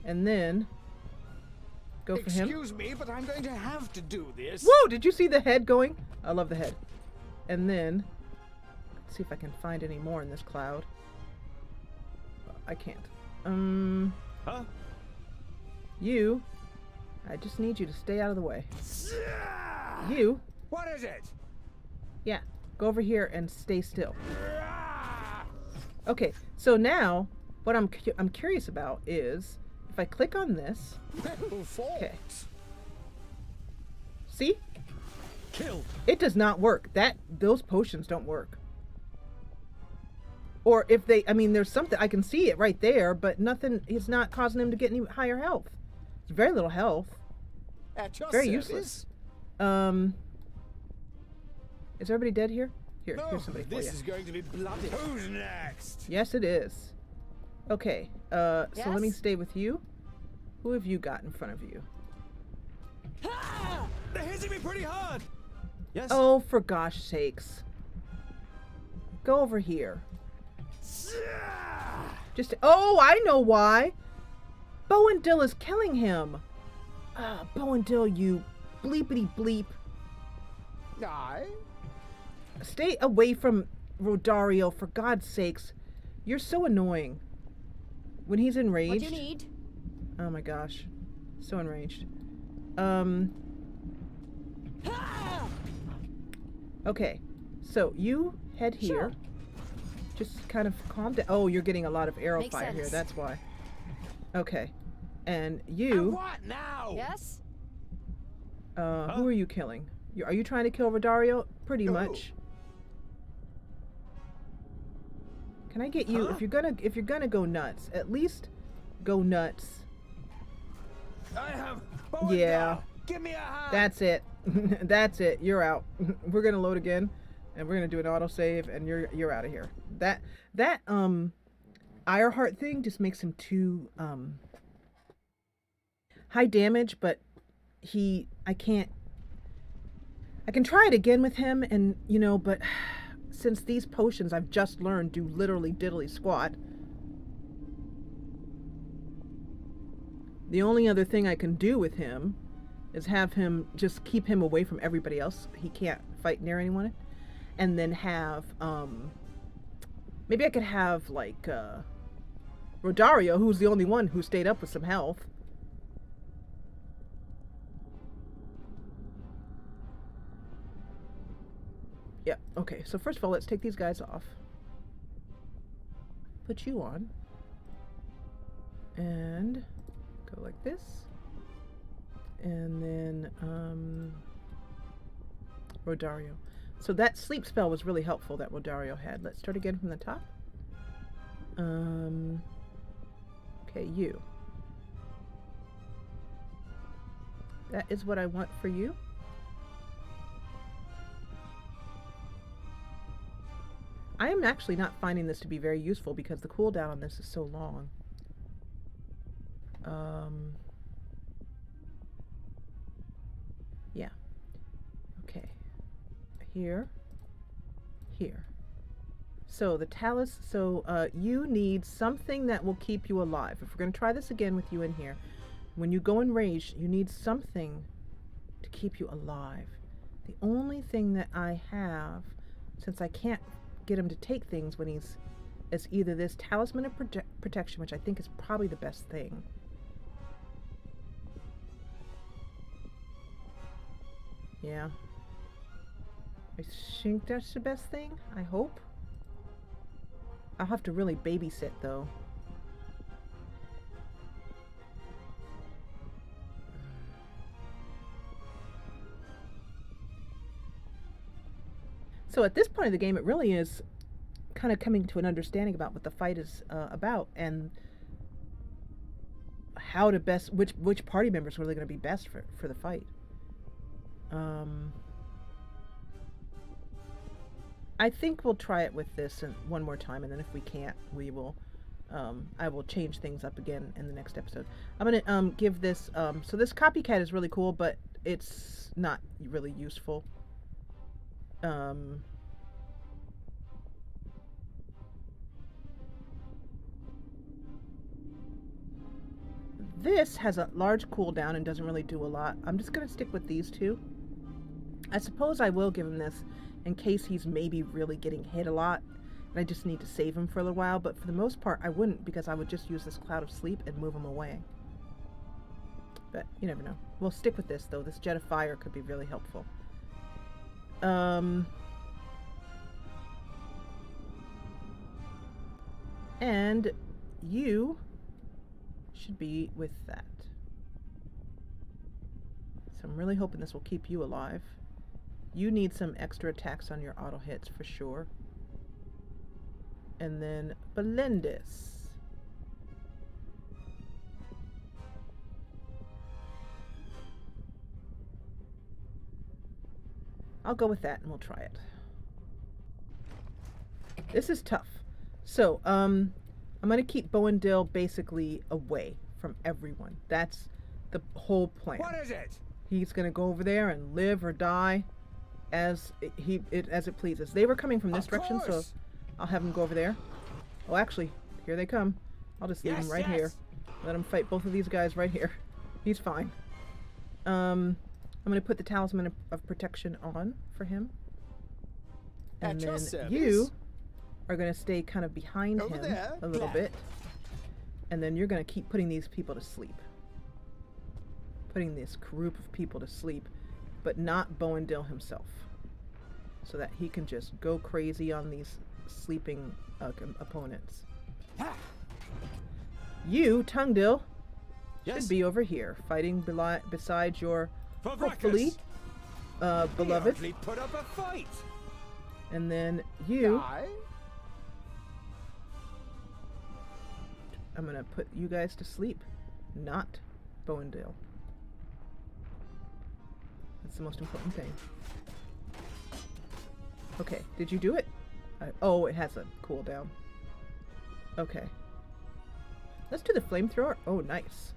And then, go for him. Excuse me, but I'm going to have to do this. Whoa! Did you see the head going? I love the head. And then, let's see if I can find any more in this cloud. I can't. Huh? You. I just need you to stay out of the way. You. What is it? Yeah. Go over here and stay still. Okay. So now, what I'm curious about is if I click on this. Okay. See? Killed. It does not work. Those potions don't work. Or if they, I mean, there's something, I can see it right there, but nothing, it's not causing him to get any higher health. It's very little health. At your Very service. useless. Is everybody dead here? Here, No, here's somebody for you. this is going to be bloody. Who's next? Yes, it is. Okay, so let me Yes? stay with you. Who have you got in front of you? They're hitting me pretty hard. Yes. Oh, for gosh sakes. Go over here. Just, oh, I know why. Bowendill is killing him. Bowendill, you bleepity bleep. Aye. Stay away from Rodario, for God's sakes. You're so annoying. When he's enraged. What do you need? Oh my gosh. So enraged. Okay. So you head here. Sure. Just kind of calm down. Oh, you're getting a lot of arrow Makes fire here. sense. That's why. Okay. And And you, what now? Yes? who are you killing? Are you trying to kill Rodario? Pretty No. much. Can I get you, if you're gonna go nuts, at least go nuts. I have. Yeah. Give me a hand. That's it. That's it. You're out. We're gonna load again, and we're gonna do an autosave, and you're out of here. That Ironheart thing just makes him too high damage, but I can try it again with him, and but since these potions I've just learned do literally diddly squat, the only other thing I can do with him is have him just keep him away from everybody else. He can't fight near anyone. And then have, maybe I could have, like, Rodario, who's the only one who stayed up with some health. Yeah, okay. So first of all, let's take these guys off. Put you on. And go like this. And then, Rodario. So that sleep spell was really helpful that Rodario had. Let's start again from the top. Okay, you. That is what I want for you. I am actually not finding this to be very useful because the cooldown on this is so long. Yeah. Okay. Here. So the talus, you need something that will keep you alive. If we're going to try this again with you in here, when you go enraged, you need something to keep you alive. The only thing that I have, since I can't get him to take things when he's, is either this talisman of protection, which I think is probably the best thing. Yeah. I think that's the best thing, I hope. I'll have to really babysit, though. So at this point of the game, it really is kind of coming to an understanding about what the fight is about, and how to best, which party members are really going to be best for the fight. I think we'll try it with this one more time, and then if we can't, we will. I will change things up again in the next episode. I'm gonna give this. So this copycat is really cool, but it's not really useful. This has a large cooldown and doesn't really do a lot. I'm just gonna stick with these two. I suppose I will give him this in case he's maybe really getting hit a lot and I just need to save him for a little while, but for the most part I wouldn't, because I would just use this Cloud of Sleep and move him away. But you never know. We'll stick with this though. This Jet of Fire could be really helpful. And you should be with that. So I'm really hoping this will keep you alive. You need some extra attacks on your auto hits for sure. And then Belendis. I'll go with that and we'll try it. This is tough. So, I'm going to keep Boandil basically away from everyone. That's the whole plan. What is it? He's going to go over there and live or die as it pleases. They were coming from this direction, so I'll have him go over there. Oh, actually, here they come. I'll just leave him right here. Let him fight both of these guys right here. He's fine. I'm going to put the Talisman of Protection on for him. And then you are going to stay kind of behind him a little bit. And then you're going to keep putting these people to sleep. Putting this group of people to sleep, but not Boandil himself. So that he can just go crazy on these sleeping opponents. You, Tungdil, should be over here, fighting beside your, hopefully, beloved. Put up a fight. And then you... I'm gonna put you guys to sleep, not Boandil. That's the most important thing. Okay, did you do it? Oh, it has a cooldown. Okay. Let's do the flamethrower. Oh, nice.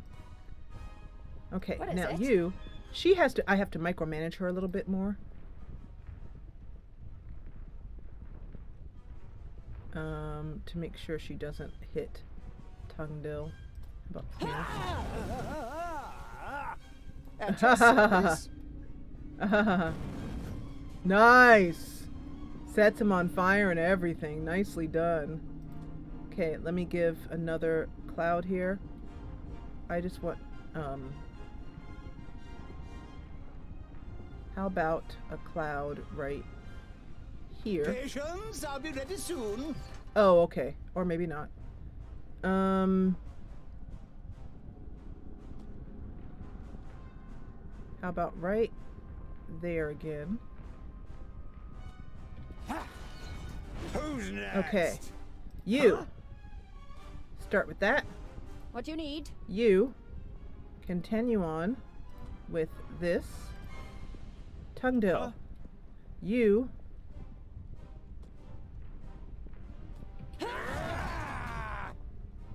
Okay, now you... She has to... I have to micromanage her a little bit more. To make sure she doesn't hit Tungdil. About nice! Sets him on fire and everything. Nicely done. Okay, let me give another cloud here. I just want... how about a cloud right here? Patience, I'll be ready soon. Oh, okay. Or maybe not. How about right there again? Who's next? Okay. You. Start with that. What do you need? You. Continue on with this. Tungdil. You.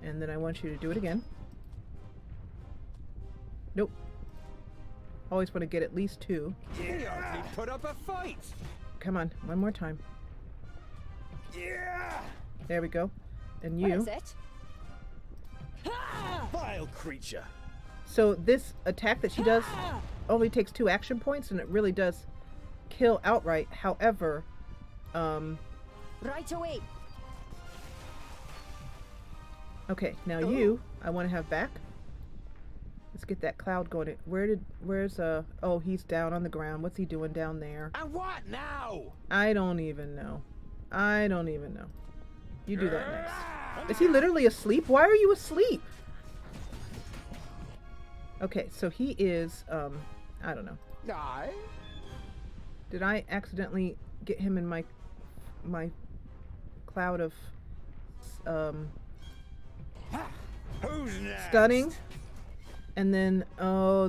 And then I want you to do it again. Nope. Always want to get at least two. Yeah, put up a fight. Come on, one more time. Yeah. There we go. And you. What is it? Vile creature. So this attack that she does only takes 2 action points, and it really does kill outright. However, Right away. okay, now you, I want to have back. Let's get that cloud going. Where's oh, he's down on the ground. What's he doing down there? And what now? I don't even know. I don't even know. You do that next. Is he literally asleep? Why are you asleep? Okay, so he is, I don't know. I? Did I accidentally get him in my cloud of Who's next? stunning, and then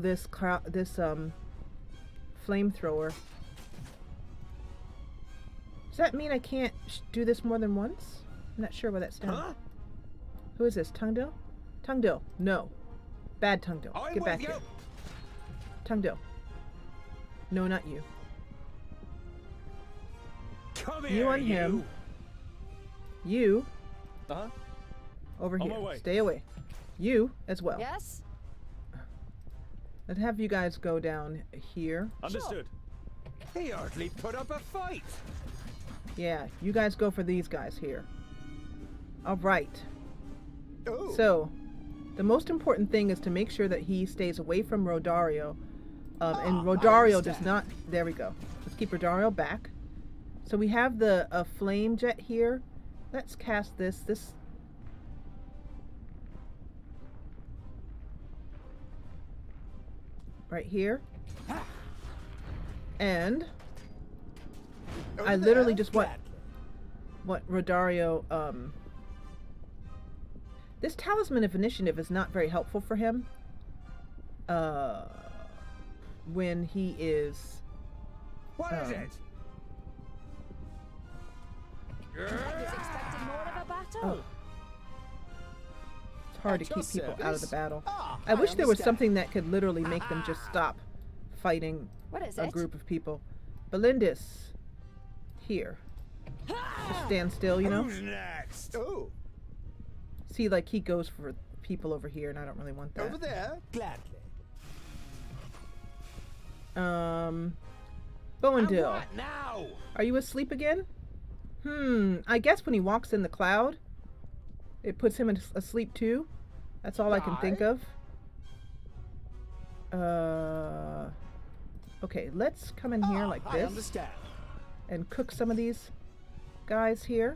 this flamethrower. Does that mean I can't do this more than once? I'm not sure what that's down. Huh? Who is this? Tungdil? Tungdil, no. Bad Tungdil. I'm Get with back you. here. Tungdil. No, not you. Come You here, on him. You Uh-huh. over On here. my way. Stay away. You as well. Yes? Let's have you guys go down here. Understood. He hardly put up a fight. Yeah, you guys go for these guys here. All right. Oh. So, the most important thing is to make sure that he stays away from Rodario. And Rodario does not... There we go. Let's keep Rodario back. So we have the flame jet here. Let's cast this. Right here. And I literally just want Rodario... This Talisman of Initiative is not very helpful for him. When he is... What is it? I was expecting more of a battle. Oh. It's hard to At keep your people out of the service. battle. Ah, I wish there was understand. something that could literally make them just stop fighting What is a it? group of people. Belindis, here. Just stand still, you know? Who's next? Oh, See, like, he goes for people over here, and I don't really want over that. there. Gladly. And Boandil, what now? are you asleep again? I guess when he walks in the cloud, it puts him asleep too. That's all I can think of. Okay, let's come in here like I this understand. and cook some of these guys here.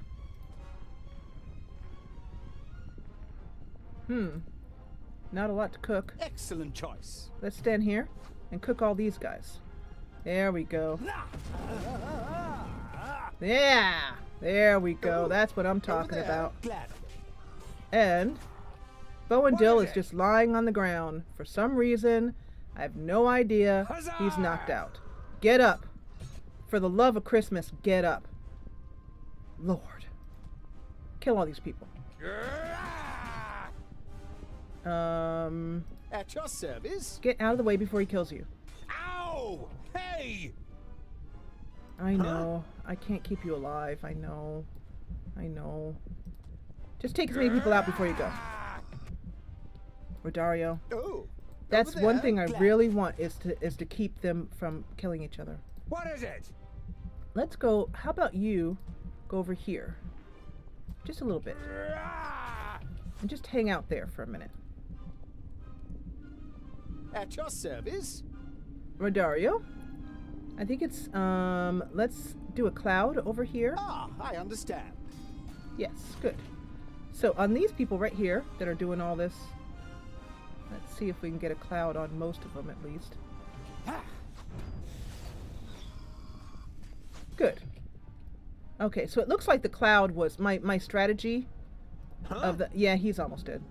Not a lot to cook. Excellent choice. Let's stand here and cook all these guys. There we go. Yeah, there we go. That's what I'm talking Over there. about. Gladly. And Boandil What is is it? just lying on the ground. For some reason, I have no idea. Huzzah! He's knocked out. Get up. For the love of Christmas, get up. Lord. Kill all these people. At your service. Get out of the way before he kills you. Ow! Hey! I know. I can't keep you alive. I know. I know. Just take as many people out before you go. Rodario. Oh. That's over one there. thing I Glad- really want is to keep them from killing each other. What is it? Let's go. How about you go over here? Just a little bit. And just hang out there for a minute. At your service. Rodario, I think it's, let's do a cloud over here. Ah, I understand. Yes, good. So on these people right here that are doing all this, let's see if we can get a cloud on most of them at least. Good. Okay, so it looks like the cloud was my strategy of the... Yeah, he's almost dead.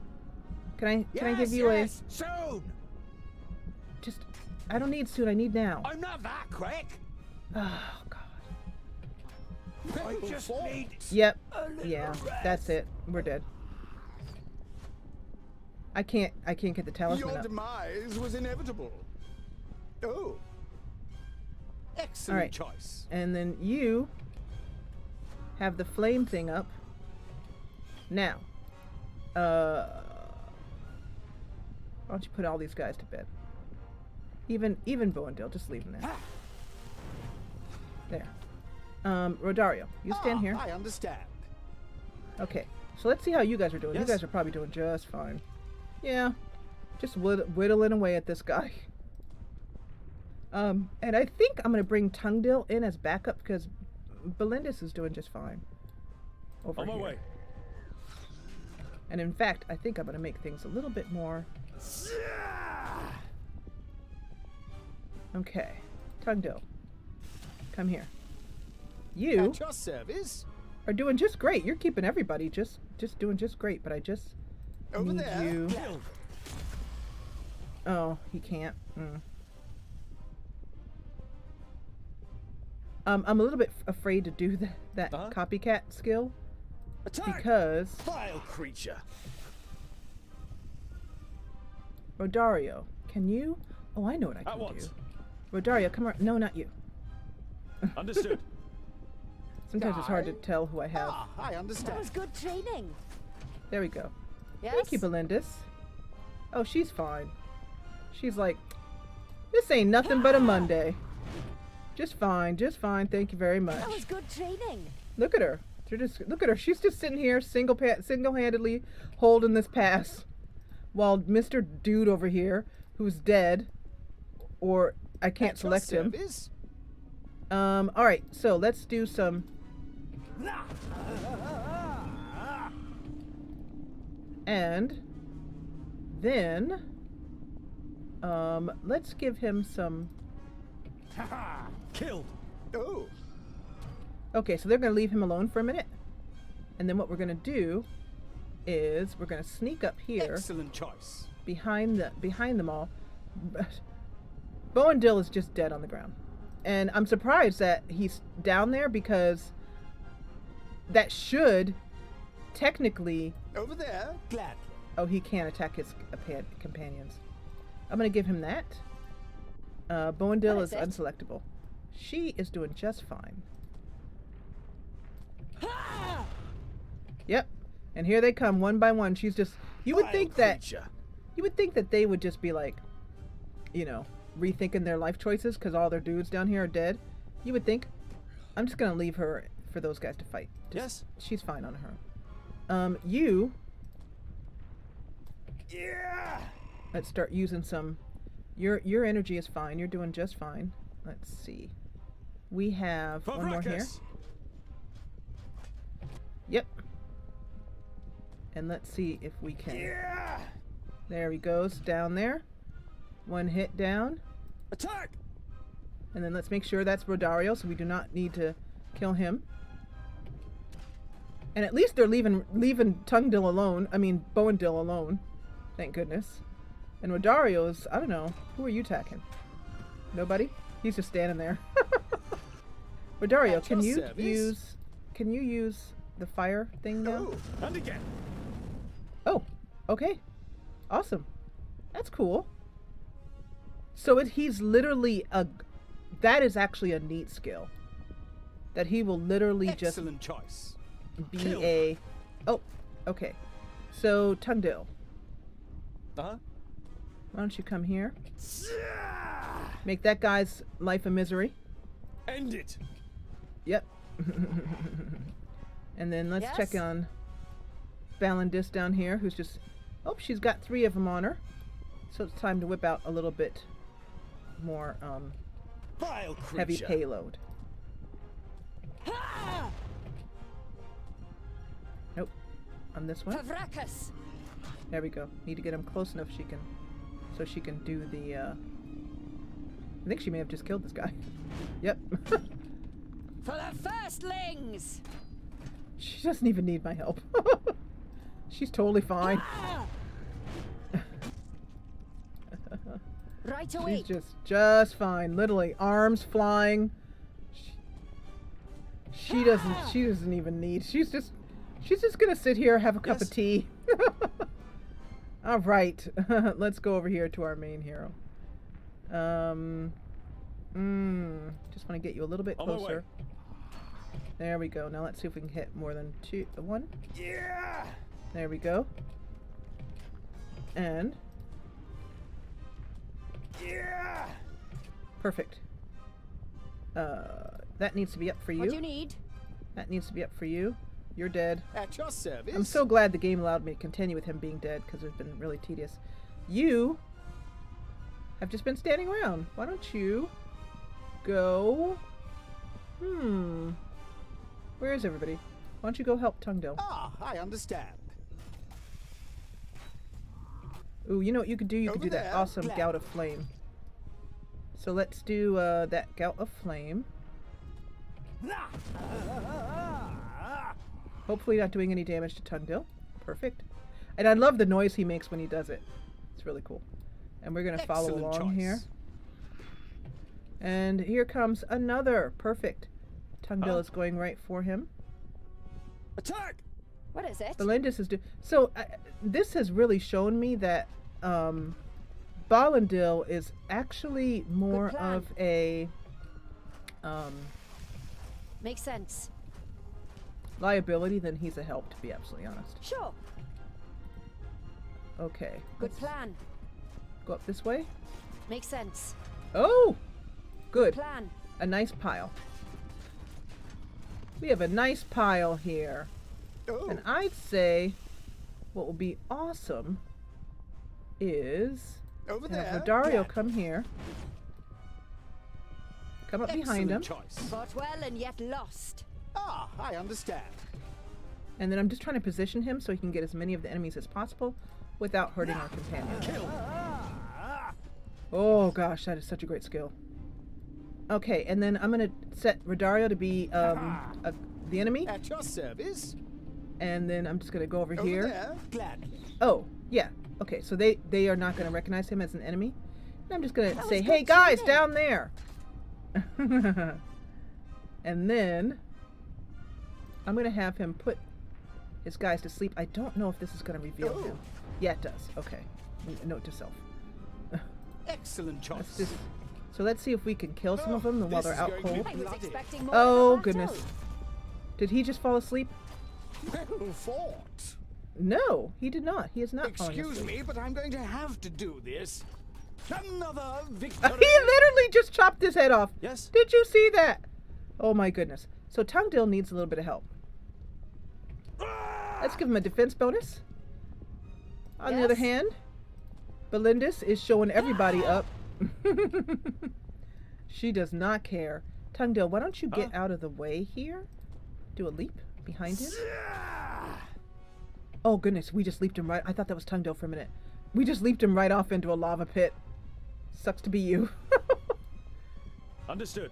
Can I give you yes, soon. just... I don't need soon, I need now. I'm not that quick. Oh, God. I just need. Yep. A little Yeah, rest. that's it. We're dead. I can't get the talisman Your up. demise was inevitable. Oh. Excellent Alright. choice. And then you have the flame thing up. Now, why don't you put all these guys to bed? Even Boandil, just leave him there. There. Rodario, you stand here. I understand. Okay, so let's see how you guys are doing. Yes. You guys are probably doing just fine. Yeah, just whittling away at this guy. And I think I'm gonna bring Tungdil in as backup because Belindis is doing just fine over On my here. way. And in fact, I think I'm gonna make things a little bit more. Okay, Tungdil, come here. You At your service. are doing just great. You're keeping everybody just doing just great, but I just Over need there. you. Killed. Oh, he can't. I'm a little bit afraid to do that copycat skill Attack. because Vile creature. Rodario, can you? Oh, I know what I can once. do. Rodario, come on. No, not you. Understood. Sometimes it's hard to tell who I have. Ah, I understand. That was good training. There we go. Yes. Thank you, Belindis. Oh, she's fine. She's like, this ain't nothing but a Monday. Just fine, just fine. Thank you very much. That was good training. Look at her. Look at her. She's just sitting here single-handedly holding this pass, while Mr. Dude over here, who's dead, or I can't At your select him. service. All right. So let's do some. And then, let's give him some. Killed. Oh. Okay, so they're gonna leave him alone for a minute, and then what we're gonna do is we're gonna sneak up here Excellent choice. behind them all. Bowendill is just dead on the ground, and I'm surprised that he's down there because that should technically. Over there. Gladly. Oh, he can't attack his companions. I'm gonna give him that. Bowendill What is is it? unselectable. She is doing just fine. Yep. And here they come one by one. She's just. You would Vile think that. creature. You would think that they would just be like, you know, rethinking their life choices because all their dudes down here are dead. You would think. I'm just gonna leave her for those guys to fight. Yes. She's fine on her. You. Yeah. Let's start using some. Your energy is fine. You're doing just fine. Let's see. We have one more here. Ruckus. Yep. And let's see if we can. Yeah. There he goes, down there. One hit down. Attack. And then let's make sure that's Rodario, so we do not need to kill him. And at least they're leaving Tungdill alone. I mean, Bowendill alone. Thank goodness. And Rodario's, I don't know. Who are you attacking? Nobody? He's just standing there. Rodario, At can your you service. use the fire thing now? Oh. And again. Oh, okay. Awesome. That's cool. So he's literally that is actually a neat skill. That he will literally Excellent choice. just be Kill. a... Oh, okay. So, Tungdill, Uh-huh. why don't you come here? Make that guy's life a misery. End it. Yep. And then let's check Yes? on Balindis down here, who's just... Oh, she's got 3 of them on her. So it's time to whip out a little bit more Vile creature. heavy payload. Nope. On this one. Pavrakas. There we go. Need to get him close enough so she can do the I think she may have just killed this guy. Yep. For the firstlings. She doesn't even need my help. She's totally fine. Right away. She's just fine. Literally arms flying. She doesn't even need. She's just gonna sit here, have a cup of tea. All right. Let's go over here to our main hero. Just want to get you a little bit On my way. closer. There we go. Now let's see if we can hit more than 1. Yeah. There we go. And Yeah. perfect. That needs to be up for What do you. you need? That needs to be up for you. You're dead. At your service. I'm so glad the game allowed me to continue with him being dead because it's been really tedious. You have just been standing around. Why don't you go? Where is everybody? Why don't you go help Tungdill? Ah, I understand. Ooh, you know what you could do? You could Over do that there, awesome Black. Gout of Flame. So let's do that Gout of Flame. Hopefully not doing any damage to Tungdil. Perfect. And I love the noise he makes when he does it. It's really cool. And we're going to follow Excellent along choice. here. And here comes another. Perfect. Tungdil is going right for him. Attack! What is it? Belindis is so this has really shown me that Balindil is actually more Good plan. of a Makes sense. liability than he's a help, to be absolutely honest. Sure. Okay. Good let's plan. Go up this way. Makes sense. Oh! Good. Plan. A nice pile. We have a nice pile here. Oh. And I'd say what will be awesome is Over to have there. Rodario Yeah. come here. Come up behind him. Excellent choice. Fought well and yet lost. Ah, I understand. And then I'm just trying to position him so he can get as many of the enemies as possible without hurting our companion. Oh gosh, that is such a great skill. Okay, and then I'm going to set Rodario to be the enemy. At your service. And then I'm just going to go over Over here. there. Gladly. Oh, yeah. Okay, so they are not going to recognize him as an enemy. And I'm just going to That say, was hey good guys, shooting." down there. And then I'm going to have him put his guys to sleep. I don't know if this is going to reveal him. Yeah, it does. Okay. Note to self. Excellent choice. Let's just, so let's see if we can kill some of them while this they're is out going to be cold. I was Bloody. expecting more. Oh, of a battle. goodness. Did he just fall asleep? Well fought. No, he did not. He is not falling Excuse asleep. me, but I'm going to have to do this. Another He victory. literally just chopped his head off. Yes. Did you see that? Oh my goodness. So Tungdil needs a little bit of help. Let's give him a defense bonus. On the other Yes. hand, Belindis is showing everybody up. She does not care. Tungdil, why don't you get out of the way here? Do a leap behind him. Oh goodness, we just leaped him right. I thought that was Tungdil for a minute. We just leaped him right off into a lava pit. Sucks to be you. Understood.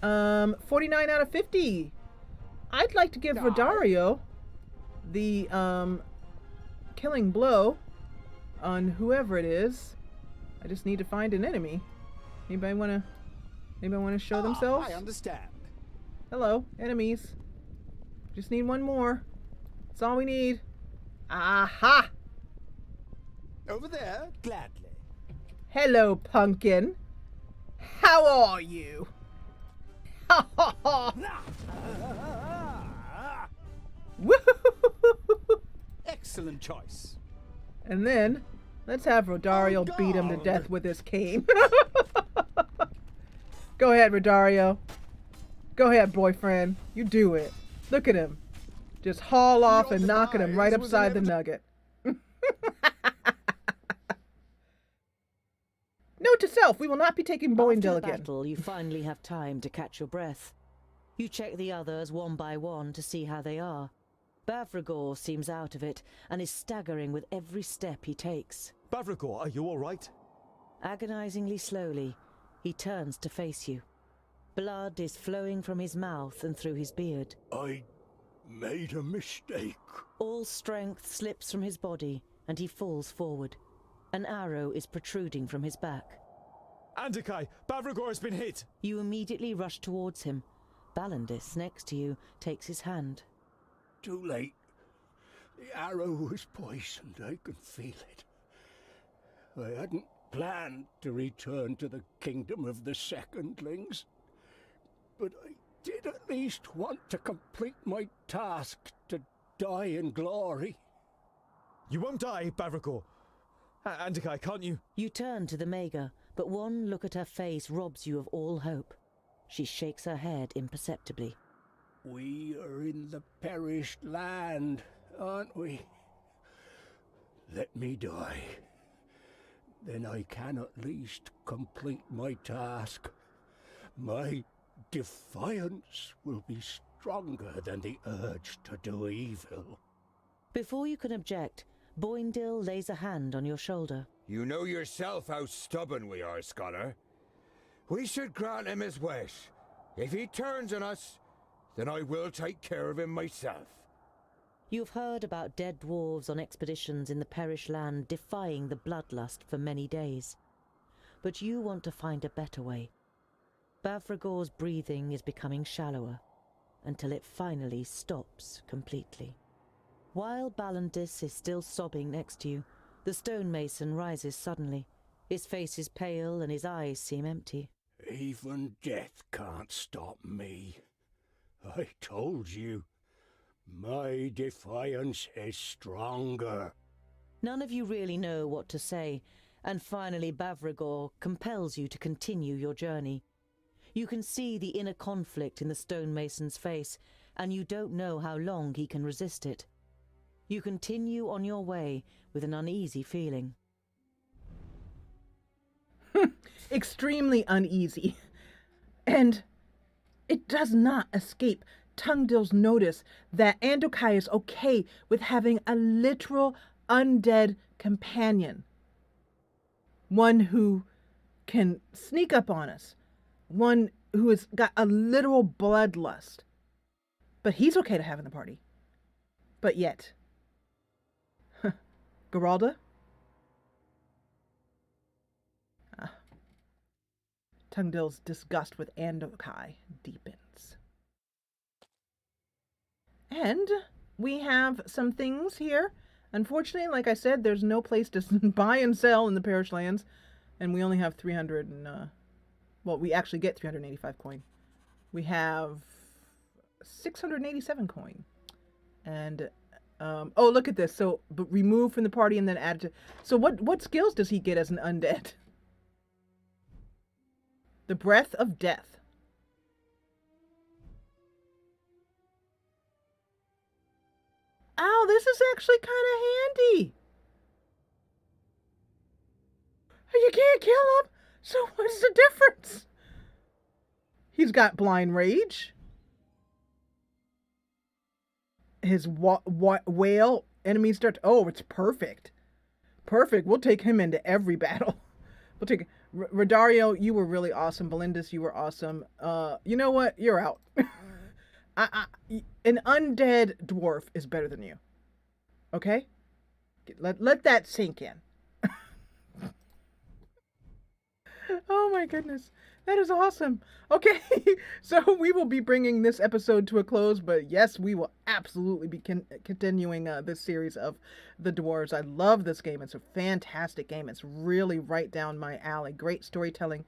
49 out of 50. I'd like to give Rodario the killing blow on whoever it is. I just need to find an enemy. Anybody wanna show themselves? I understand. Hello, enemies. Just need one more. That's all we need. Aha! Over there. Gladly. Hello, pumpkin. How are you? Ha ha ha! Woo! Excellent choice. And then, let's have Rodario Oh, beat him to God. death with his cane. Go ahead, Rodario. Go ahead, boyfriend. You do it. Look at him. Just haul off and knocking him right demise was upside the nugget. Note to self, we will not be taking After Boindale the again. battle, you finally have time to catch your breath. You check the others one by one to see how they are. Bavragor seems out of it and is staggering with every step he takes. Bavragor, are you all right? Agonizingly slowly, he turns to face you. Blood is flowing from his mouth and through his beard. I made a mistake. All strength slips from his body and he falls forward. An arrow is protruding from his back. Andakai, Bavragor has been hit. You immediately rush towards him. Balandis, next to you, takes his hand. Too late. The arrow was poisoned. I could feel it. I hadn't planned to return to the kingdom of the secondlings, but I did at least want to complete my task to die in glory. You won't die, Bavragor. Andakai, can't you? You turn to the Maga, but one look at her face robs you of all hope. She shakes her head imperceptibly. We are in the perished land, aren't we? Let me die. Then I can at least complete my task. My defiance will be stronger than the urge to do evil. Before you can object, Boindale lays a hand on your shoulder. You know yourself how stubborn we are, Scholar. We should grant him his wish. If he turns on us, then I will take care of him myself. You've heard about dead dwarves on expeditions in the Perish Land defying the bloodlust for many days. But you want to find a better way. Bavragor's breathing is becoming shallower, until it finally stops completely. While Balandis is still sobbing next to you, the stonemason rises suddenly. His face is pale and his eyes seem empty. Even death can't stop me. I told you. My defiance is stronger. None of you really know what to say, and finally Bavragor compels you to continue your journey. You can see the inner conflict in the stonemason's face, and you don't know how long he can resist it. You continue on your way with an uneasy feeling. Extremely uneasy. And it does not escape Tungdil's notice that Andokai is okay with having a literal undead companion. One who can sneak up on us. One who has got a literal bloodlust. But he's okay to have in the party. But yet, Geralda? Tungdil's disgust with Andokai deepens. And we have some things here. Unfortunately, like I said, there's no place to buy and sell in the Perish Lands. And we only have 300 and, well, we actually get 385 coin. We have 687 coin. And, oh, look at this. So, but remove from the party and then add to... So what skills does he get as an undead? The Breath of Death. Ow, this is actually kind of handy. You can't kill him, so what's the difference? He's got Blind Rage. His whale enemies start to... Oh, it's perfect. Perfect. We'll take him into every battle. We'll take... Rodario, you were really awesome. Belindis, you were awesome. You know what? You're out. An undead dwarf is better than you. Okay? Let that sink in. Oh my goodness. That is awesome. Okay, so we will be bringing this episode to a close, but yes, we will absolutely be continuing this series of the Dwarves. I love this game. It's a fantastic game. It's really right down my alley. Great storytelling.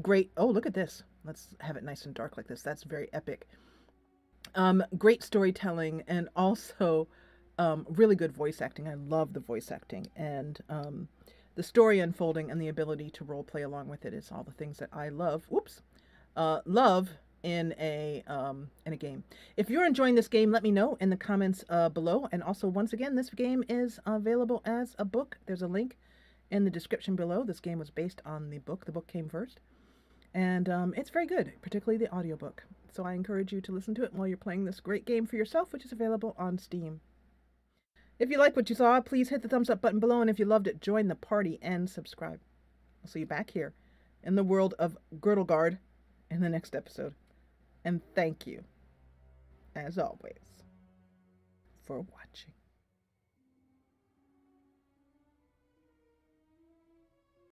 Great. Oh, look at this. Let's have it nice and dark like this. That's very epic. Great storytelling and also really good voice acting. I love the voice acting, and the story unfolding and the ability to role play along with it is all the things that I love. Whoops, love in a game. If you're enjoying this game, let me know in the comments below. And also, once again, this game is available as a book. There's a link in the description below. This game was based on the book. The book came first, and it's very good, particularly the audiobook. So I encourage you to listen to it while you're playing this great game for yourself, which is available on Steam. If you like what you saw, please hit the thumbs up button below, and if you loved it, join the party and subscribe. I'll see you back here in the world of Girdlegard in the next episode. And thank you, as always, for watching.